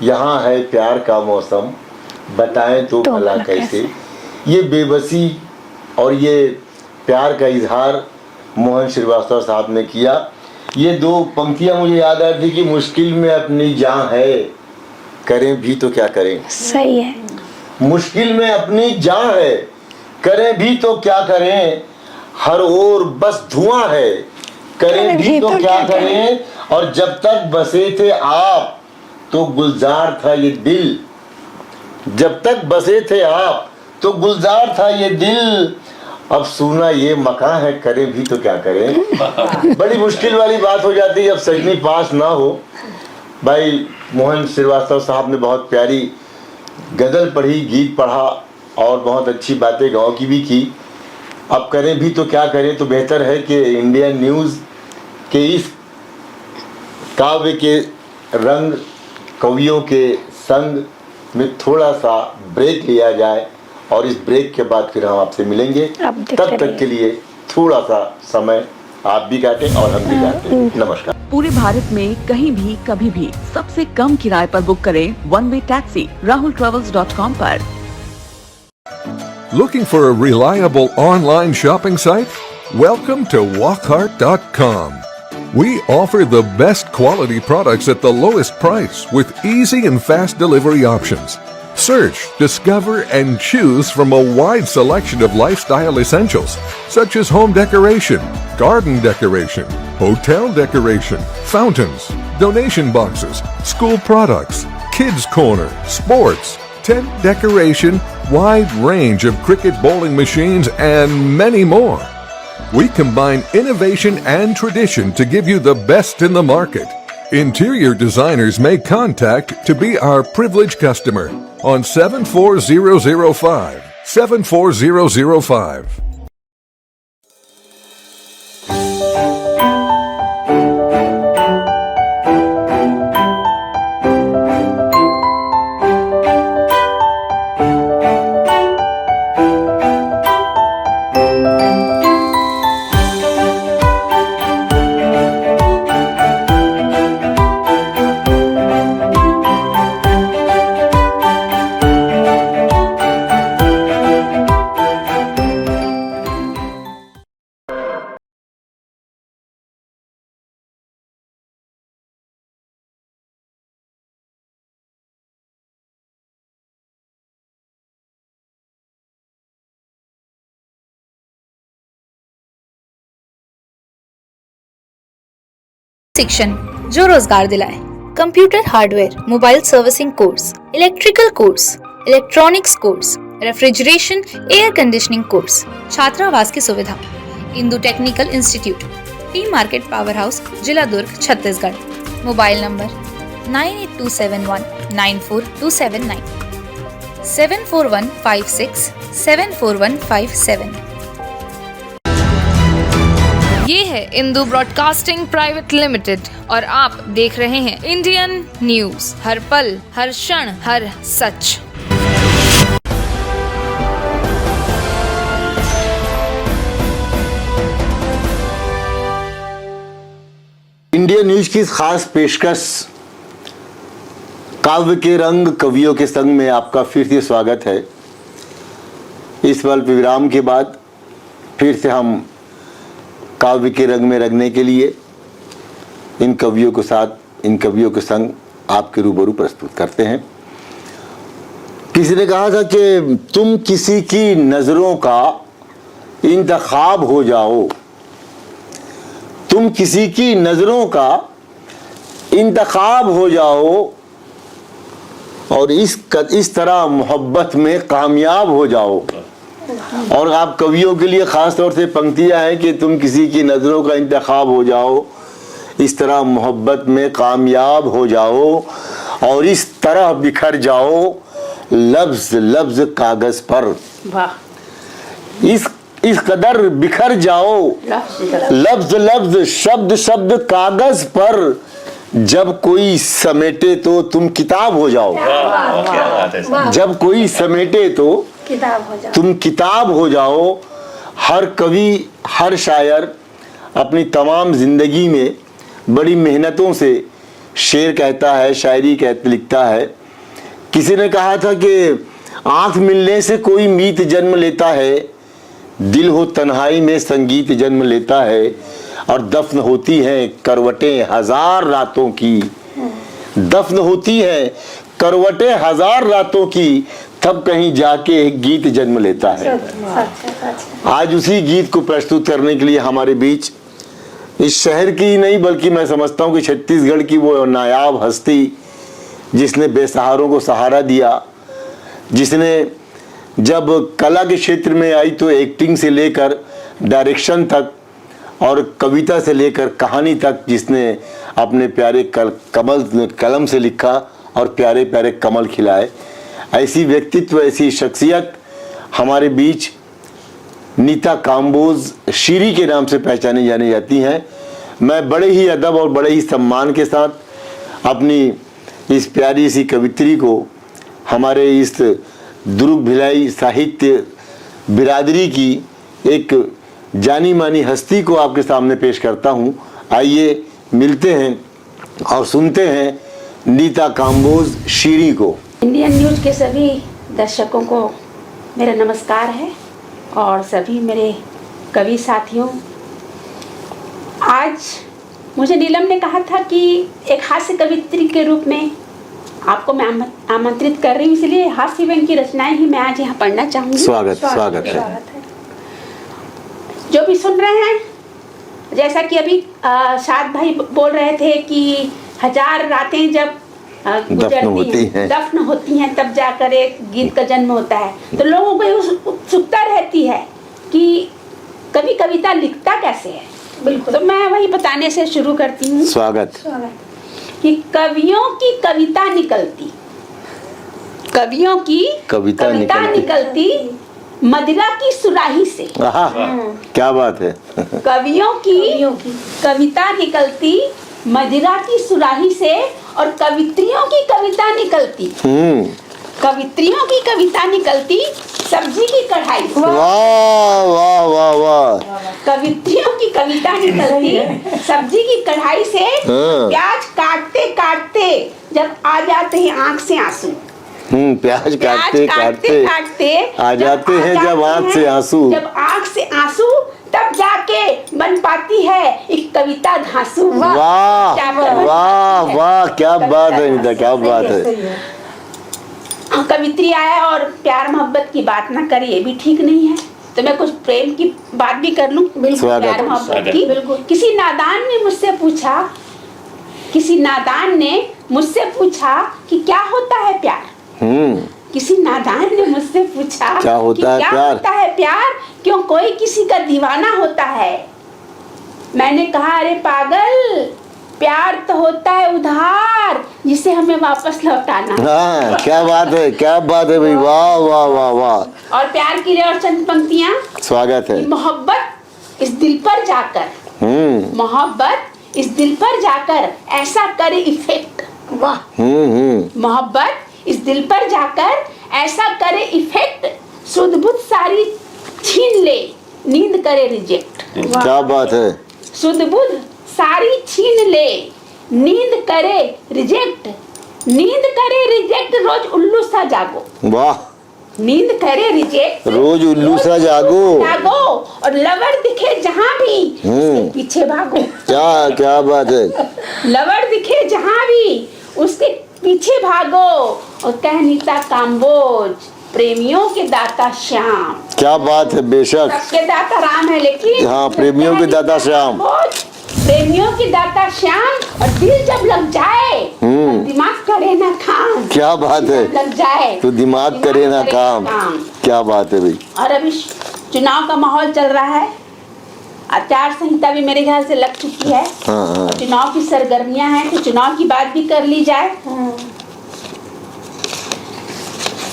यहाँ है प्यार का मौसम बताएं तो भला कैसे। ये बेबसी और ये प्यार का इजहार मोहन श्रीवास्तव साहब ने किया। ये दो पंक्तियां मुझे याद आ रही कि मुश्किल में अपनी जान है, करें भी तो क्या करें। सही है। मुश्किल में अपनी जान है, करें भी तो क्या करें। हर ओर बस धुआं है, करें भी तो क्या करें। और जब तक बसे थे आप तो गुलजार था ये दिल, जब तक बसे थे आप तो गुलजार था ये दिल। अब सुना ये मकान है, करें भी तो क्या करें। बड़ी मुश्किल वाली बात हो जाती है जब सजनी पास ना हो। भाई मोहन श्रीवास्तव साहब ने बहुत प्यारी गजल पढ़ी, गीत पढ़ा और बहुत अच्छी बातें गाँव की भी की। अब करें भी तो क्या करें, तो बेहतर है कि इंडियन न्यूज़ के इस काव्य के रंग कवियों के संग में थोड़ा सा ब्रेक लिया जाए और इस ब्रेक के बाद फिर हम आपसे मिलेंगे। तब तक के लिए थोड़ा सा समय आप भी काटें और हम भी काटें। नमस्कार। पूरे भारत में कहीं भी कभी भी सबसे कम किराए पर बुक करें वन वे टैक्सी rahultravels.com पर। Looking for a reliable online shopping site? Welcome to walkhart.com. We offer the best quality products at the lowest price with easy and fast delivery options. Search, discover, and choose from a wide selection of lifestyle essentials such as home decoration, garden decoration, hotel decoration, fountains, donation boxes, school products, kids corner, sports, tent decoration, wide range of cricket bowling machines, and many more. We combine innovation and tradition to give you the best in the market. Interior designers may contact to be our privileged customer on 74005. 74005. शिक्षण जो रोजगार दिलाए। Computer hardware, mobile servicing course, electrical course, electronics course, refrigeration, air conditioning course, छात्रावास की सुविधा, Indu technical institute, T market power house, जिला दुर्ग, छत्तीसगढ़। Mobile number 9827194279, 7415674157। ये है इंदु ब्रॉडकास्टिंग प्राइवेट लिमिटेड और आप देख रहे हैं इंडियन न्यूज, हर पल, हर क्षण, हर सच। इंडियन न्यूज की खास पेशकश काव्य के रंग कवियों के संग में आपका फिर से स्वागत है। इस अल्प विराम के बाद फिर से हम काव्य के रंग में रंगने के लिए इन कवियों के साथ, इन कवियों के संग आपके रूबरू प्रस्तुत करते हैं। किसी ने कहा था कि तुम किसी की नजरों का इंतखाब हो जाओ, तुम किसी की नजरों का इंतखाब हो जाओ और इस तरह मोहब्बत में कामयाब हो जाओ। और आप कवियों के लिए खास तौर से पंक्तियां हैं कि तुम किसी की नजरों का इंतखाब हो जाओ, इस तरह मोहब्बत में कामयाब हो जाओ और इस तरह बिखर जाओ लफ्ज लफ्ज कागज पर। वाह। इस कदर बिखर जाओ लफ्ज लफ्ज शब्द शब्द कागज पर, जब कोई समेटे तो तुम किताब हो जाओ। क्या बात है। जब कोई समेटे तो तुम किताब हो जाओ। हर कवि, हर शायर अपनी तमाम जिंदगी में बड़ी मेहनतों से शेर कहता है, शायरी लिखता है। किसी ने कहा था कि आंख मिलने से कोई मीत जन्म लेता है, दिल हो तन्हाई में संगीत जन्म लेता है, और दफन होती हैं करवटें हजार रातों की, दफन होती हैं करवटें हजार रातों की, तब कहीं जाके एक गीत जन्म लेता है। आज उसी गीत को प्रस्तुत करने के लिए हमारे बीच इस शहर की नहीं बल्कि मैं समझता हूँ कि छत्तीसगढ़ की वो नायाब हस्ती जिसने बेसहारों को सहारा दिया, जिसने जब कला के क्षेत्र में आई तो एक्टिंग से लेकर डायरेक्शन तक और कविता से लेकर कहानी तक जिसने अपने प्यारे कलम से लिखा और प्यारे प्यारे कमल खिलाए, ऐसी व्यक्तित्व, ऐसी शख्सियत हमारे बीच नीता काम्बोज शीरी के नाम से पहचानी जानी जाती हैं। मैं बड़े ही अदब और बड़े ही सम्मान के साथ अपनी इस प्यारी सी कवित्री को हमारे इस दुर्ग भिलाई साहित्य बिरादरी की एक जानी मानी हस्ती को आपके सामने पेश करता हूँ। आइए मिलते हैं और सुनते हैं नीता काम्बोज शीरी को। इंडियन न्यूज के सभी दर्शकों को मेरा नमस्कार है और सभी मेरे कवि साथियों, आज मुझे नीलम ने कहा था कि एक हास्य कवित्री के रूप में आपको मैं आमंत्रित कर रही हूँ, इसलिए हास्य व्यंग्य की रचनाएं ही मैं आज यहाँ पढ़ना चाहूँगी। स्वागत है। जो भी सुन रहे हैं, जैसा कि अभी शाद भाई बोल रहे थे कि हजार रातें जब दफन होती हैं तब जाकर एक गीत का जन्म होता है, तो लोगों को उत्सुकता रहती है कि कवि कविता लिखता कैसे है। बिल्कुल, तो मैं वही बताने से शुरू करती हूँ। स्वागत। कि कवियों की कविता निकलती, कवियों की कविता निकलती मदिरा की सुराही से। क्या बात है। कवियों की कविता निकलती मदिरा की सुराही से और कवित्रियों की कविता निकलती, कवित्रियों की कविता निकलती सब्जी की कढ़ाई से। वाह वाह वाह वाह। कवित्रियों की कविता निकलती सब्जी की कढ़ाई से, प्याज काटते काटते जब आ जाते हैं आंख से आंसू। प्याज काटते काटते आ जाते हैं जब आंख से आंसू, जब आंख से आंसू तब जाके बन पाती है एक कविता धांसू। वाह वाह वाह, क्या बात है नीता, क्या बात है। कवित्री आया और प्यार मोहब्बत की बात ना करे, ये भी ठीक नहीं है, तो मैं कुछ प्रेम की बात भी कर लूं। प्यार मोहब्बत की। किसी नादान ने मुझसे पूछा कि क्या होता है प्यार। किसी नादान ने मुझसे पूछा क्या होता कि है क्या प्यार? होता है प्यार, क्यों कोई किसी का दीवाना होता है। मैंने कहा अरे पागल, प्यार तो होता है उधार जिसे हमें वापस लौटाना। हाँ, क्या बात है, क्या बात है भाई, वाह वाह वाह वाह। और प्यार की और चंद पंक्तियां। स्वागत है। मोहब्बत इस दिल पर जाकर, मोहब्बत इस दिल पर जाकर ऐसा करे इफेक्ट। वाह। मोहब्बत इस दिल पर जाकर ऐसा करे इफेक्ट, सुध बुध सारी छीन ले, नींद करे रिजेक्ट। क्या बात है। सुध बुध सारी छीन ले, नींद करे रिजेक्ट, नींद करे रिजेक्ट, रोज उल्लू सा जागो। वाह। नींद करे रिजेक्ट, रोज उल्लू सा जागो, जागो और लवर दिखे जहां भी उसके पीछे भागो। क्या क्या बात है। लवर दिखे जहां भी उसके पीछे भागो और कह नीता काम्बोज, प्रेमियों के दाता श्याम। क्या बात है, बेशक। सबके दाता राम है लेकिन हाँ, प्रेमियों के दाता श्याम। प्रेमियों की दाता श्याम। और दिल जब लग जाए दिमाग करे ना काम। क्या बात है। लग जाए तो दिमाग करे ना काम। क्या बात है भाई। और अभी चुनाव का माहौल चल रहा है, आचार संहिता भी मेरे ख्याल से लग चुकी है। हाँ। चुनाव की सरगर्मियां हैं तो चुनाव की बात भी कर ली जाए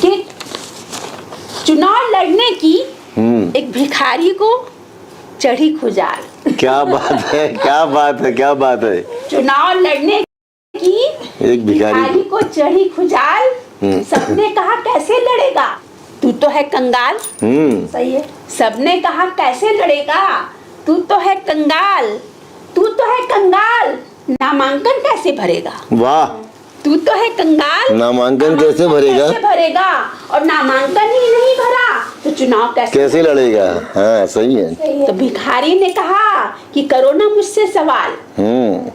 कि चुनाव लड़ने की एक भिखारी को चढ़ी खुजाल। क्या बात है, क्या बात है, क्या बात है। चुनाव लड़ने की एक भिखारी को चढ़ी खुजाल, सबने कहा कैसे लड़ेगा, तू तो है कंगाल। सही है। सबने कहा कैसे लड़ेगा, तू तो है कंगाल, तू तो है कंगाल, नामांकन कैसे भरेगा। वाह। तू तो है कंगाल, नामांकन कैसे भरेगा। कैसे भरेगा, और नामांकन ही नहीं भरा तो चुनाव कैसे लड़ेगा। हाँ, सही है। तो भिखारी ने कहा कि करो ना मुझसे सवाल।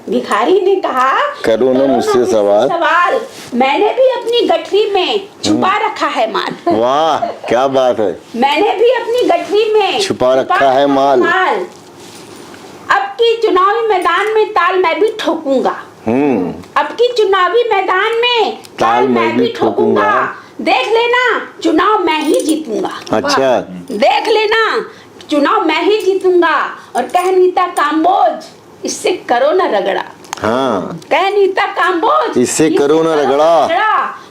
भिखारी ने कहा करो ना मुझसे सवाल, मैंने भी अपनी गठरी में छुपा रखा है माल। वाह, क्या बात है। मैंने भी अपनी गठरी में छुपा रखा है माल। अब की चुनावी मैदान में ताल मैं भी ठोकूंगा। अब की चुनावी मैदान में ताल मैं भी ठोकूंगा। देख लेना चुनाव मैं ही जीतूंगा। अच्छा। देख लेना चुनाव मैं ही जीतूंगा। और कह नीता काम्बोज, इससे करो ना रगड़ा। हाँ। कह नीता काम्बोज, इससे करो ना रगड़ा।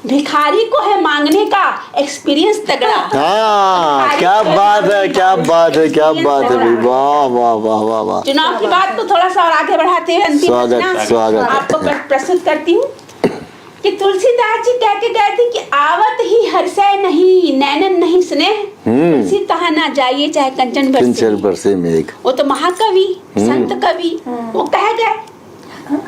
भिखारी को है मांगने का एक्सपीरियंस तगड़ा। हाँ, क्या बात है, क्या बात है, क्या बात है भाई, वाह वाह वाह वाह वाह। चुनाव की बात को थोड़ा सा और आगे बढ़ाते हुए अंतिम स्वागत आपको प्रस्तुत करती हूँ कि तुलसीदास जी कह के गए थे कि आवत ही हर्षय नहीं, नैनन नहीं स्नेह, तुलसी कहा ना जाइए चाहे कंचन बरसे मेघ। वो तो महाकवि संत कवि वो कह गए।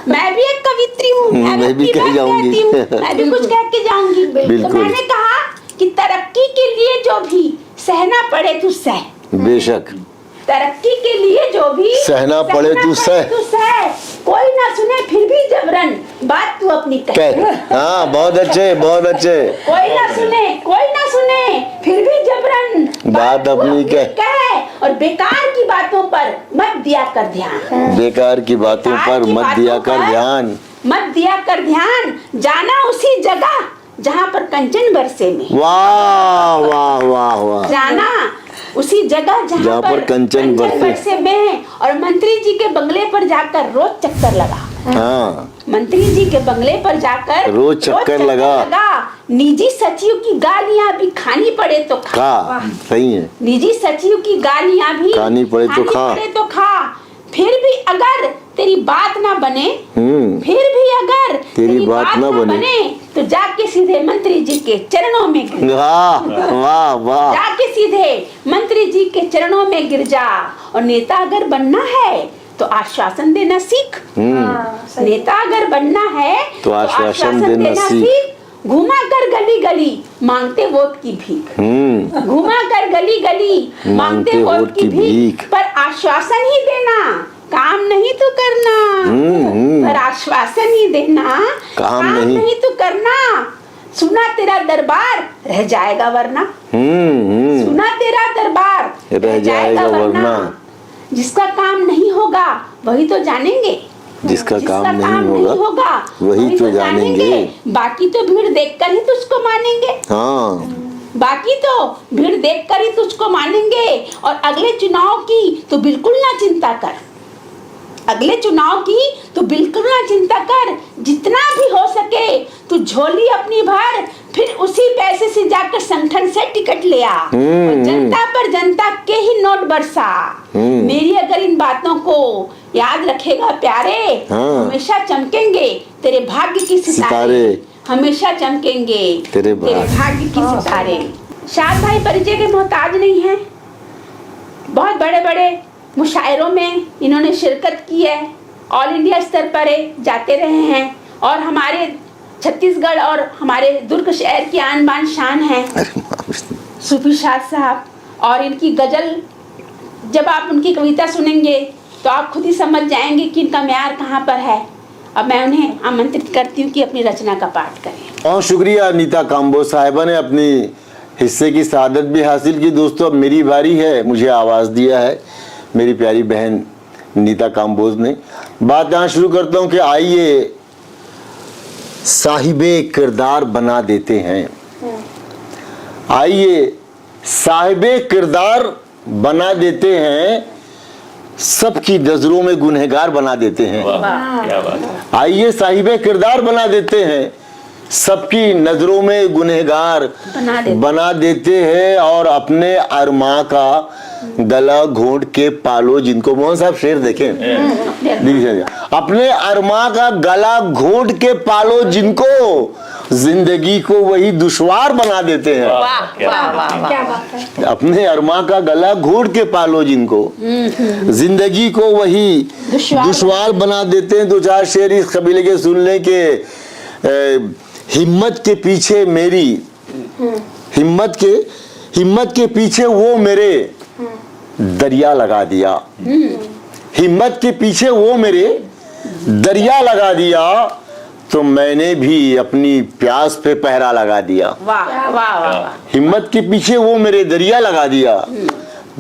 मैं भी एक कवित्री हूँ, मैं भी कह जाऊंगी। मैं भी कुछ कह के जाऊंगी। तो मैंने कहा कि तरक्की के लिए जो भी सहना पड़े तू सह। बेशक। तरक्की के लिए जो भी सहना पड़े तू सह। कोई ना सुने फिर भी जबरन बात तू अपनी कह। हाँ, बहुत अच्छे, बहुत अच्छे। कोई ना सुने फिर भी जबरन बात अपनी कह। और बेकार की बातों पर मत दिया कर ध्यान। बेकार की बातों पर मत दिया कर ध्यान। मत दिया कर ध्यान, जाना उसी जगह जहाँ पर कंचन बरसे में। वाह वाह वाह वाह। जाना उसी जगह जहाँ पर कंचन बरसे में। और मंत्री जी के बंगले पर जाकर रोज चक्कर लगा। हाँ। मंत्री जी के बंगले पर जाकर रोज चक्कर लगा। निजी सचिव की गालियाँ भी खानी पड़े तो खा। सही है। निजी सचिव की गालियाँ भी खानी पड़े तो खा। फिर भी अगर तेरी बात ना बने, फिर भी अगर तेरी बात ना बने तो जाके सीधे मंत्री जी के चरणों में गिर जा। वाह वाह। जाके सीधे मंत्री जी के चरणों में गिर जा। और नेता अगर बनना है तो आश्वासन देना सीख। नेता अगर बनना है तो आश्वासन देना सीख। घुमा कर गली गली मांगते वोट की भीख। घुमा कर गली गली मांगते वोट की भीख। पर आश्वासन ही देना, काम नहीं तो करना। पर आश्वासन ही देना, काम नहीं तो करना। सुना तेरा दरबार रह जाएगा वरना। सुना तेरा दरबार रह जाएगा वरना। जिसका काम नहीं होगा वही तो जानेंगे। जिसका काम नहीं होगा वही तो जानेंगे। बाकी तो भीड़ देखकर ही तुझको मानेंगे। हाँ, बाकी तो भीड़ देखकर ही तुझको मानेंगे। और अगले चुनाव की तो बिल्कुल ना चिंता कर, अगले चुनाव की तो बिल्कुल ना चिंता कर। जितना भी हो सके तू झोली अपनी भर, फिर उसी पैसे से जाकर संगठन से टिकट ले आ और जनता पर जनता के ही नोट बरसा। मेरी अगर इन बातों को याद रखेगा प्यारे, हमेशा चमकेंगे तेरे भाग्य की सितारे, हमेशा चमकेंगे तेरे भाग्य की सितारे। शाद भाई परिचय के मोहताज नहीं है। बहुत बड़े बड़े मुशायरों में इन्होंने शिरकत की है, ऑल इंडिया स्तर पर जाते रहे हैं और हमारे छत्तीसगढ़ और हमारे दुर्ग शहर की आन बान शान है सूफी शाद साहब। और इनकी गजल जब आप उनकी कविता सुनेंगे तो आप खुद ही समझ जाएंगे कि इनका म्यार कहाँ पर है। अब मैं उन्हें आमंत्रित करती हूँ कि अपनी रचना का पाठ करें। बहुत शुक्रिया नीता काम्बोज साहिबा ने अपनी हिस्से की सआदत भी हासिल की। दोस्तों अब मेरी बारी है, मुझे आवाज़ दिया है मेरी प्यारी बहन नीता काम्बोज ने। बात यहाँ शुरू करता हूँ कि आइए साहिबे किरदार बना देते हैं, आइए साहिबे किरदार बना देते हैं, सबकी नजरों में गुनहगार बना देते हैं। आइए साहिबे किरदार बना देते हैं, सबकी नजरों में गुनहगार बना देते हैं और अपने अरमा का गला घोंट के पालो जिनको। मोहन साहब शेर देखें, अपने अरमा का गला घोंट के पालो जिनको, जिंदगी को वही दुश्वार बना देते हैं। अपने अरमा का गला घोंट के पालो जिनको, जिंदगी को वही दुश्वार बना देते हैं। दो चार शेर इस कबीले के सुन लें कि हिम्मत के पीछे मेरी, हिम्मत के पीछे वो मेरे दरिया लगा दिया, हिम्मत के पीछे वो मेरे दरिया लगा दिया, तो मैंने भी अपनी प्यास पे पहरा लगा दिया। वाह वाह वाह। हिम्मत के पीछे वो मेरे दरिया लगा दिया,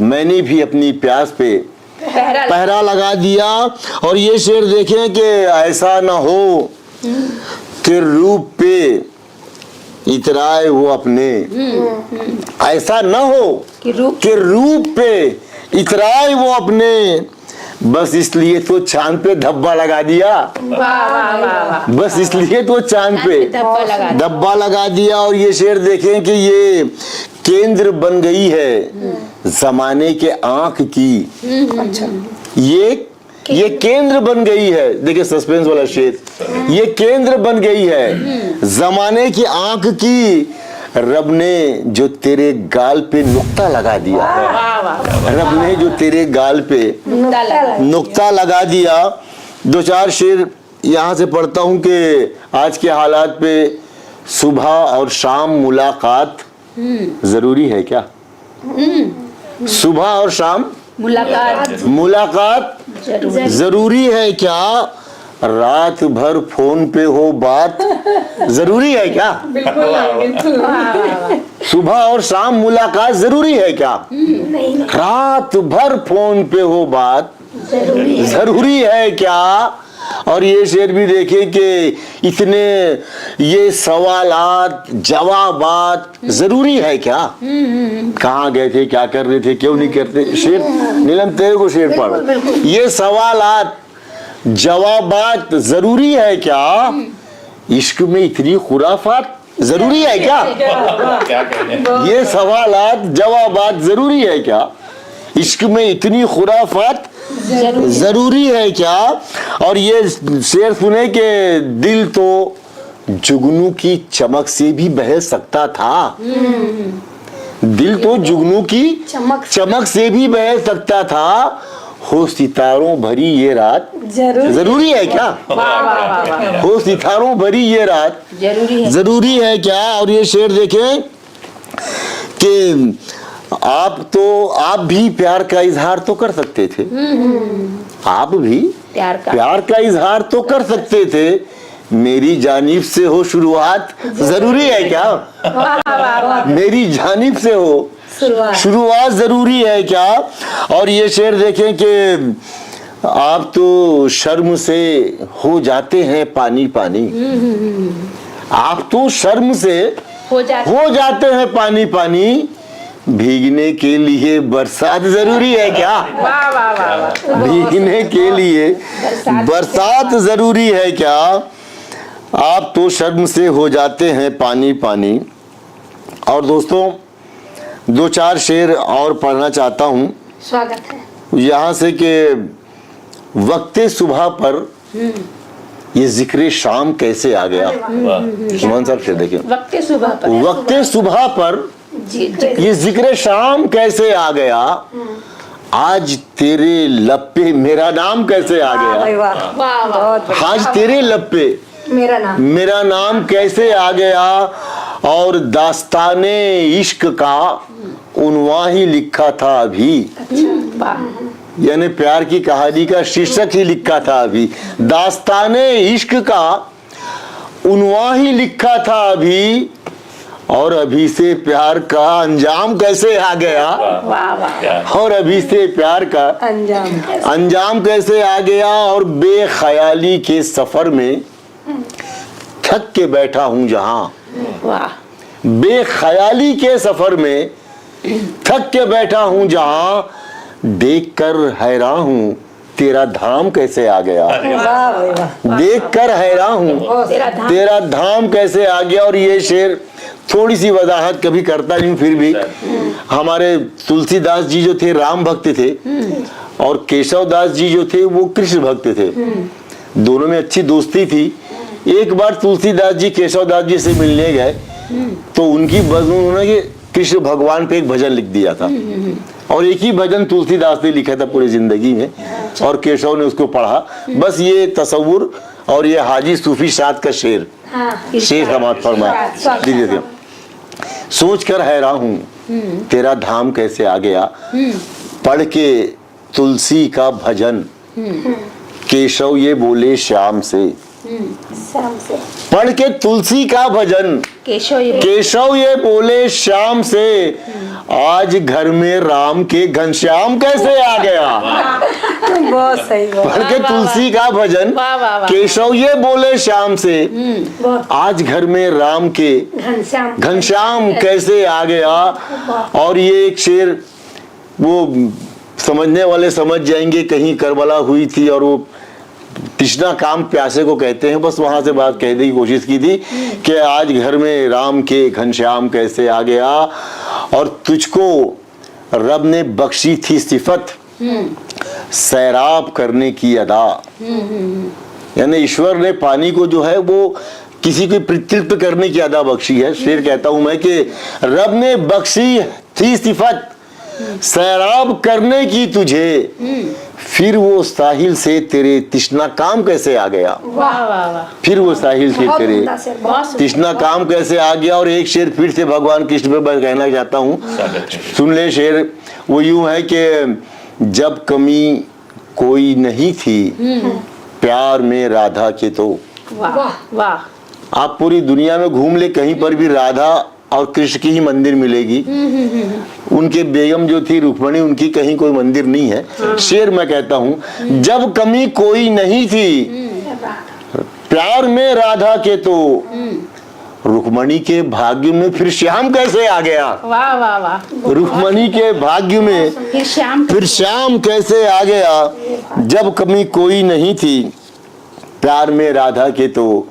मैंने भी अपनी प्यास पे पहरा लगा दिया। और ये शेर देखें कि ऐसा ना हो कि रूप पे इतराए वो अपने, ऐसा न हो कि रूप पे इतराए वो अपने, बस इसलिए तो चांद पे धब्बा लगा दिया। बस इसलिए तो चांद पे धब्बा लगा दिया। और ये शेर देखें कि ये केंद्र बन गई है जमाने के आंख की, ये केंद्र बन गई है। देखिए सस्पेंस वाला शेर, ये केंद्र बन गई है जमाने की आंख की, रब ने जो तेरे गाल पे नुक्ता लगा दिया, रब ने जो तेरे गाल पे नुक्ता लगा दिया। दो चार शेर यहाँ से पढ़ता हूँ कि आज के हालात पे सुबह और शाम मुलाकात जरूरी है क्या? सुबह और शाम मुलाकात जरूरी है क्या? रात भर फोन पे हो बात जरूरी है क्या? सुबह और शाम मुलाकात जरूरी है क्या? रात भर फोन पे हो बात जरूरी है क्या? और ये शेर भी देखें कि इतने ये सवालात जवाबात जरूरी है क्या? कहाँ गए थे, क्या कर रहे थे, क्यों नहीं करते? शेर नीलम तेरे को शेर पढ़ो। ये सवालात जवाबात जरूरी है क्या? इश्क में इतनी खुराफात जरूरी है क्या? ये सवालात जवाबात जरूरी है क्या? इश्क में इतनी खुराफात जरूरी है क्या? और ये शेर सुने कि दिल तो जुगनू की चमक से भी बह सकता था, दिल तो जुगनू की चमक से भी बह सकता था, हो सितारों भरी ये रात जरूरी है क्या? हो सितारों भरी ये रात जरूरी है क्या? और ये शेर देखें कि आप भी प्यार का इजहार तो कर सकते थे, आप भी प्यार का इजहार तो कर सकते थे, मेरी जानिब से हो शुरुआत जरूरी है क्या? मेरी जानिब से हो शुरुआत जरूरी है क्या? और ये शेर देखें कि आप तो शर्म से हो जाते हैं पानी पानी। आप तो शर्म से हो जाते हैं पानी पानी। भीगने के लिए बरसात जरूरी है क्या? वाह वाह वाह। भीगने के लिए बरसात जरूरी है क्या? आप तो शर्म से हो जाते हैं पानी पानी। और दोस्तों 2-4 शेर और पढ़ना चाहता हूँ स्वागत है। यहाँ से कि वक्ते सुबह पर ये जिक्र शाम कैसे आ गया। सुमन साहब शेर देखिए। वक्ते सुबह पर वक्ते सुबह पर ये जिक्र शाम कैसे आ गया। आज तेरे लब पे मेरा नाम कैसे आ गया। वाह वाह। आज तेरे लब पे मेरा नाम कैसे आ गया। और दास्ताने इश्क का उन्वा ही लिखा था अभी। यानी प्यार की कहानी का शीर्षक ही लिखा था अभी। दास्ताने इश्क का उन्वा ही लिखा था अभी। और अभी से प्यार का अंजाम कैसे आ गया। वाह वाह। और अभी से प्यार का अंजाम कैसे आ गया। और बेख्याली के सफर में थक के बैठा हूं जहां। वाह। बेख्याली के सफर में थक के बैठा हूं जहां। देखकर हैरान हूं तेरा धाम कैसे आ गया। देखकर हैरान हूं तेरा धाम कैसे आ गया। और ये शेर थोड़ी सी वजाहत कभी करता नहीं, फिर भी हमारे तुलसीदास जी जो थे राम भक्त थे और केशव दास जी जो थे वो कृष्ण भक्त थे। दोनों में अच्छी दोस्ती थी। एक बार तुलसीदास जी केशव दास जी से मिलने गए तो उनकी उन्होंने कृष्ण भगवान पे एक भजन लिख दिया था। और एक ही भजन तुलसीदास ने लिखा था पूरी जिंदगी में और केशव ने उसको पढ़ा। बस ये तसव्वुर और ये हाजी सूफी शाद का शेर समाप्त फरमाया। दीजिए। सोच कर हैरान हूँ तेरा धाम कैसे आ गया। पढ़ के तुलसी का भजन केशव ये बोले श्याम से। पढ़ के तुलसी का भजन केशव ये बोले श्याम से। आज घर में राम के घनश्याम कैसे आ गया। बहुत सही। पढ़ के तुलसी का भजन केशव ये बोले श्याम से। आज घर में राम के घनश्याम कैसे आ गया। और ये एक शेर वो समझने वाले समझ जाएंगे। कहीं करबला हुई थी और वो तिश्ना काम प्यासे को कहते हैं। बस वहां से बात कहने की कोशिश की थी कि आज घर में राम के घनश्याम कैसे आ गया। और तुझको रब ने बख्शी थी सिफत सैराब करने की अदा। यानी ईश्वर ने पानी को जो है वो किसी को तृप्त करने की अदा बख्शी है। शेर कहता हूं मैं कि रब ने बख्शी थी सिफत सैराब करने की तुझे। फिर वो साहिल से तेरे तिश्ना काम कैसे आ गया। वाह वाह। फिर वो साहिल से तेरे तिश्ना काम कैसे आ गया। और एक शेर फिर से भगवान कृष्ण पे कहना चाहता हूँ। सुन ले शेर। वो यूं है कि जब कमी कोई नहीं थी प्यार में राधा के तो। वाह वाह। आप पूरी दुनिया में घूम ले कहीं पर भी राधा और कृष्ण की ही मंदिर मिलेगी। उनके बेगम जो थी रुक्मणी उनकी कहीं कोई मंदिर नहीं है। शेर मैं कहता हूँ जब कमी कोई नहीं थी प्यार में राधा के तो। रुक्मणी के भाग्य में फिर श्याम कैसे आ गया। वाह वाह वाह। रुक्मणी के भाग्य में फिर श्याम कैसे आ गया। जब कमी कोई नहीं थी प्यार में राधा के तो।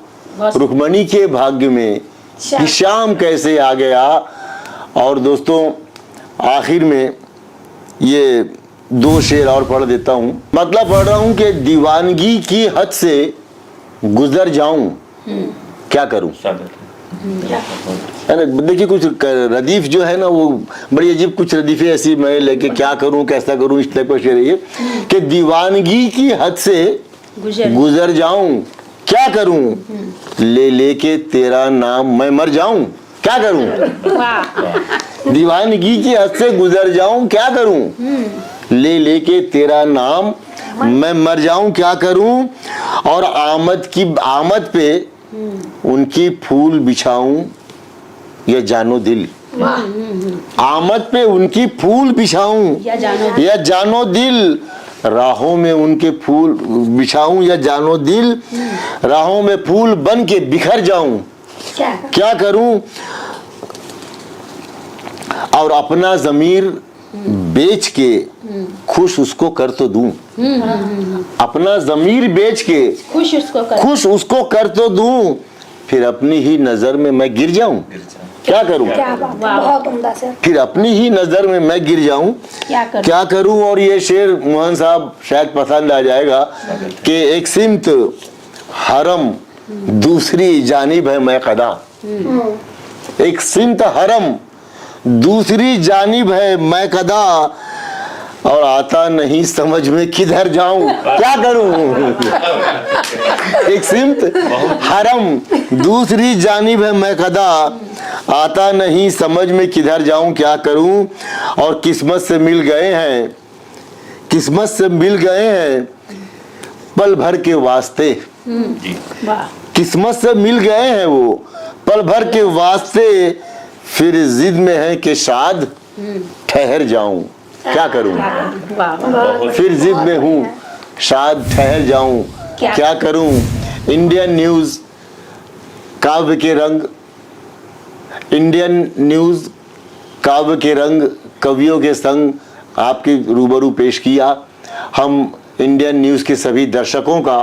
रुक्मणी के भाग्य में श्याम कैसे आ गया। और दोस्तों आखिर में ये 2 शेर और पढ़ देता हूं। मतलब पढ़ रहा हूं कि दीवानगी की हद से गुजर जाऊं क्या करूं। देखिए कुछ रदीफ जो है ना वो बड़ी अजीब कुछ रदीफे ऐसी मैं लेके क्या करूं कैसा करूं इस टाइप का शेर है कि दीवानगी की हद से गुजर जाऊं क्या करूं। ले लेके तेरा नाम मैं मर जाऊं क्या करूं। दीवानगी की हद से गुजर जाऊं क्या करूं। ले लेके तेरा नाम मैं मर जाऊं क्या करूं। और आमद पे उनकी फूल बिछाऊं ये जानो दिल। आमद पे उनकी फूल बिछाऊं या जानो दिल। राहों में उनके फूल बिछाऊं या जानो दिल, राहों में फूल बन के बिखर जाऊं, क्या करूं, और अपना ज़मीर बेच के खुश उसको कर तो दूं, अपना ज़मीर बेच के खुश उसको कर तो दूं, फिर अपनी ही नजर में मैं गिर जाऊं, क्या करूं, बहुत उम्दा सर। फिर अपनी ही नजर में मैं गिर जाऊं, क्या करूं। और ये शेर मोहन साहब शायद पसंद आ जाएगा कि एक सिमत हरम दूसरी जानिब है मैं कदा, एक सिमत हरम दूसरी जानिब है मैं कदा, और आता नहीं समझ में किधर जाऊं, क्या करूं। एक सिमत हरम दूसरी जानिब है मैं कदा, आता नहीं समझ में किधर जाऊं, क्या करूं। और किस्मत से मिल गए हैं, किस्मत से मिल गए हैं पल भर के वास्ते, किस्मत से मिल गए हैं वो पल भर के वास्ते, फिर जिद में है कि शायद ठहर जाऊं, क्या करूं, फिर जिद में हूं शायद ठहर जाऊं, क्या करूं। इंडियन न्यूज़ काव्य के रंग, इंडियन न्यूज़ काव्य के रंग कवियों के संग आपके रूबरू पेश किया। हम इंडियन न्यूज़ के सभी दर्शकों का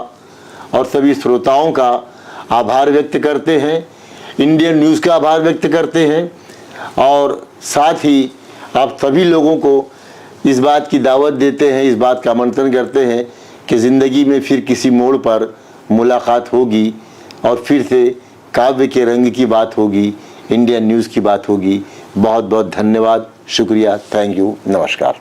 और सभी श्रोताओं का आभार व्यक्त करते हैं, इंडियन न्यूज़ का आभार व्यक्त करते हैं, और साथ ही आप सभी लोगों को इस बात की दावत देते हैं, इस बात का आमंत्रण करते हैं कि ज़िंदगी में फिर किसी मोड़ पर मुलाकात होगी और फिर से काव्य के रंग की बात होगी, इंडियन न्यूज़ की बात होगी। बहुत बहुत धन्यवाद, शुक्रिया, थैंक यू, नमस्कार।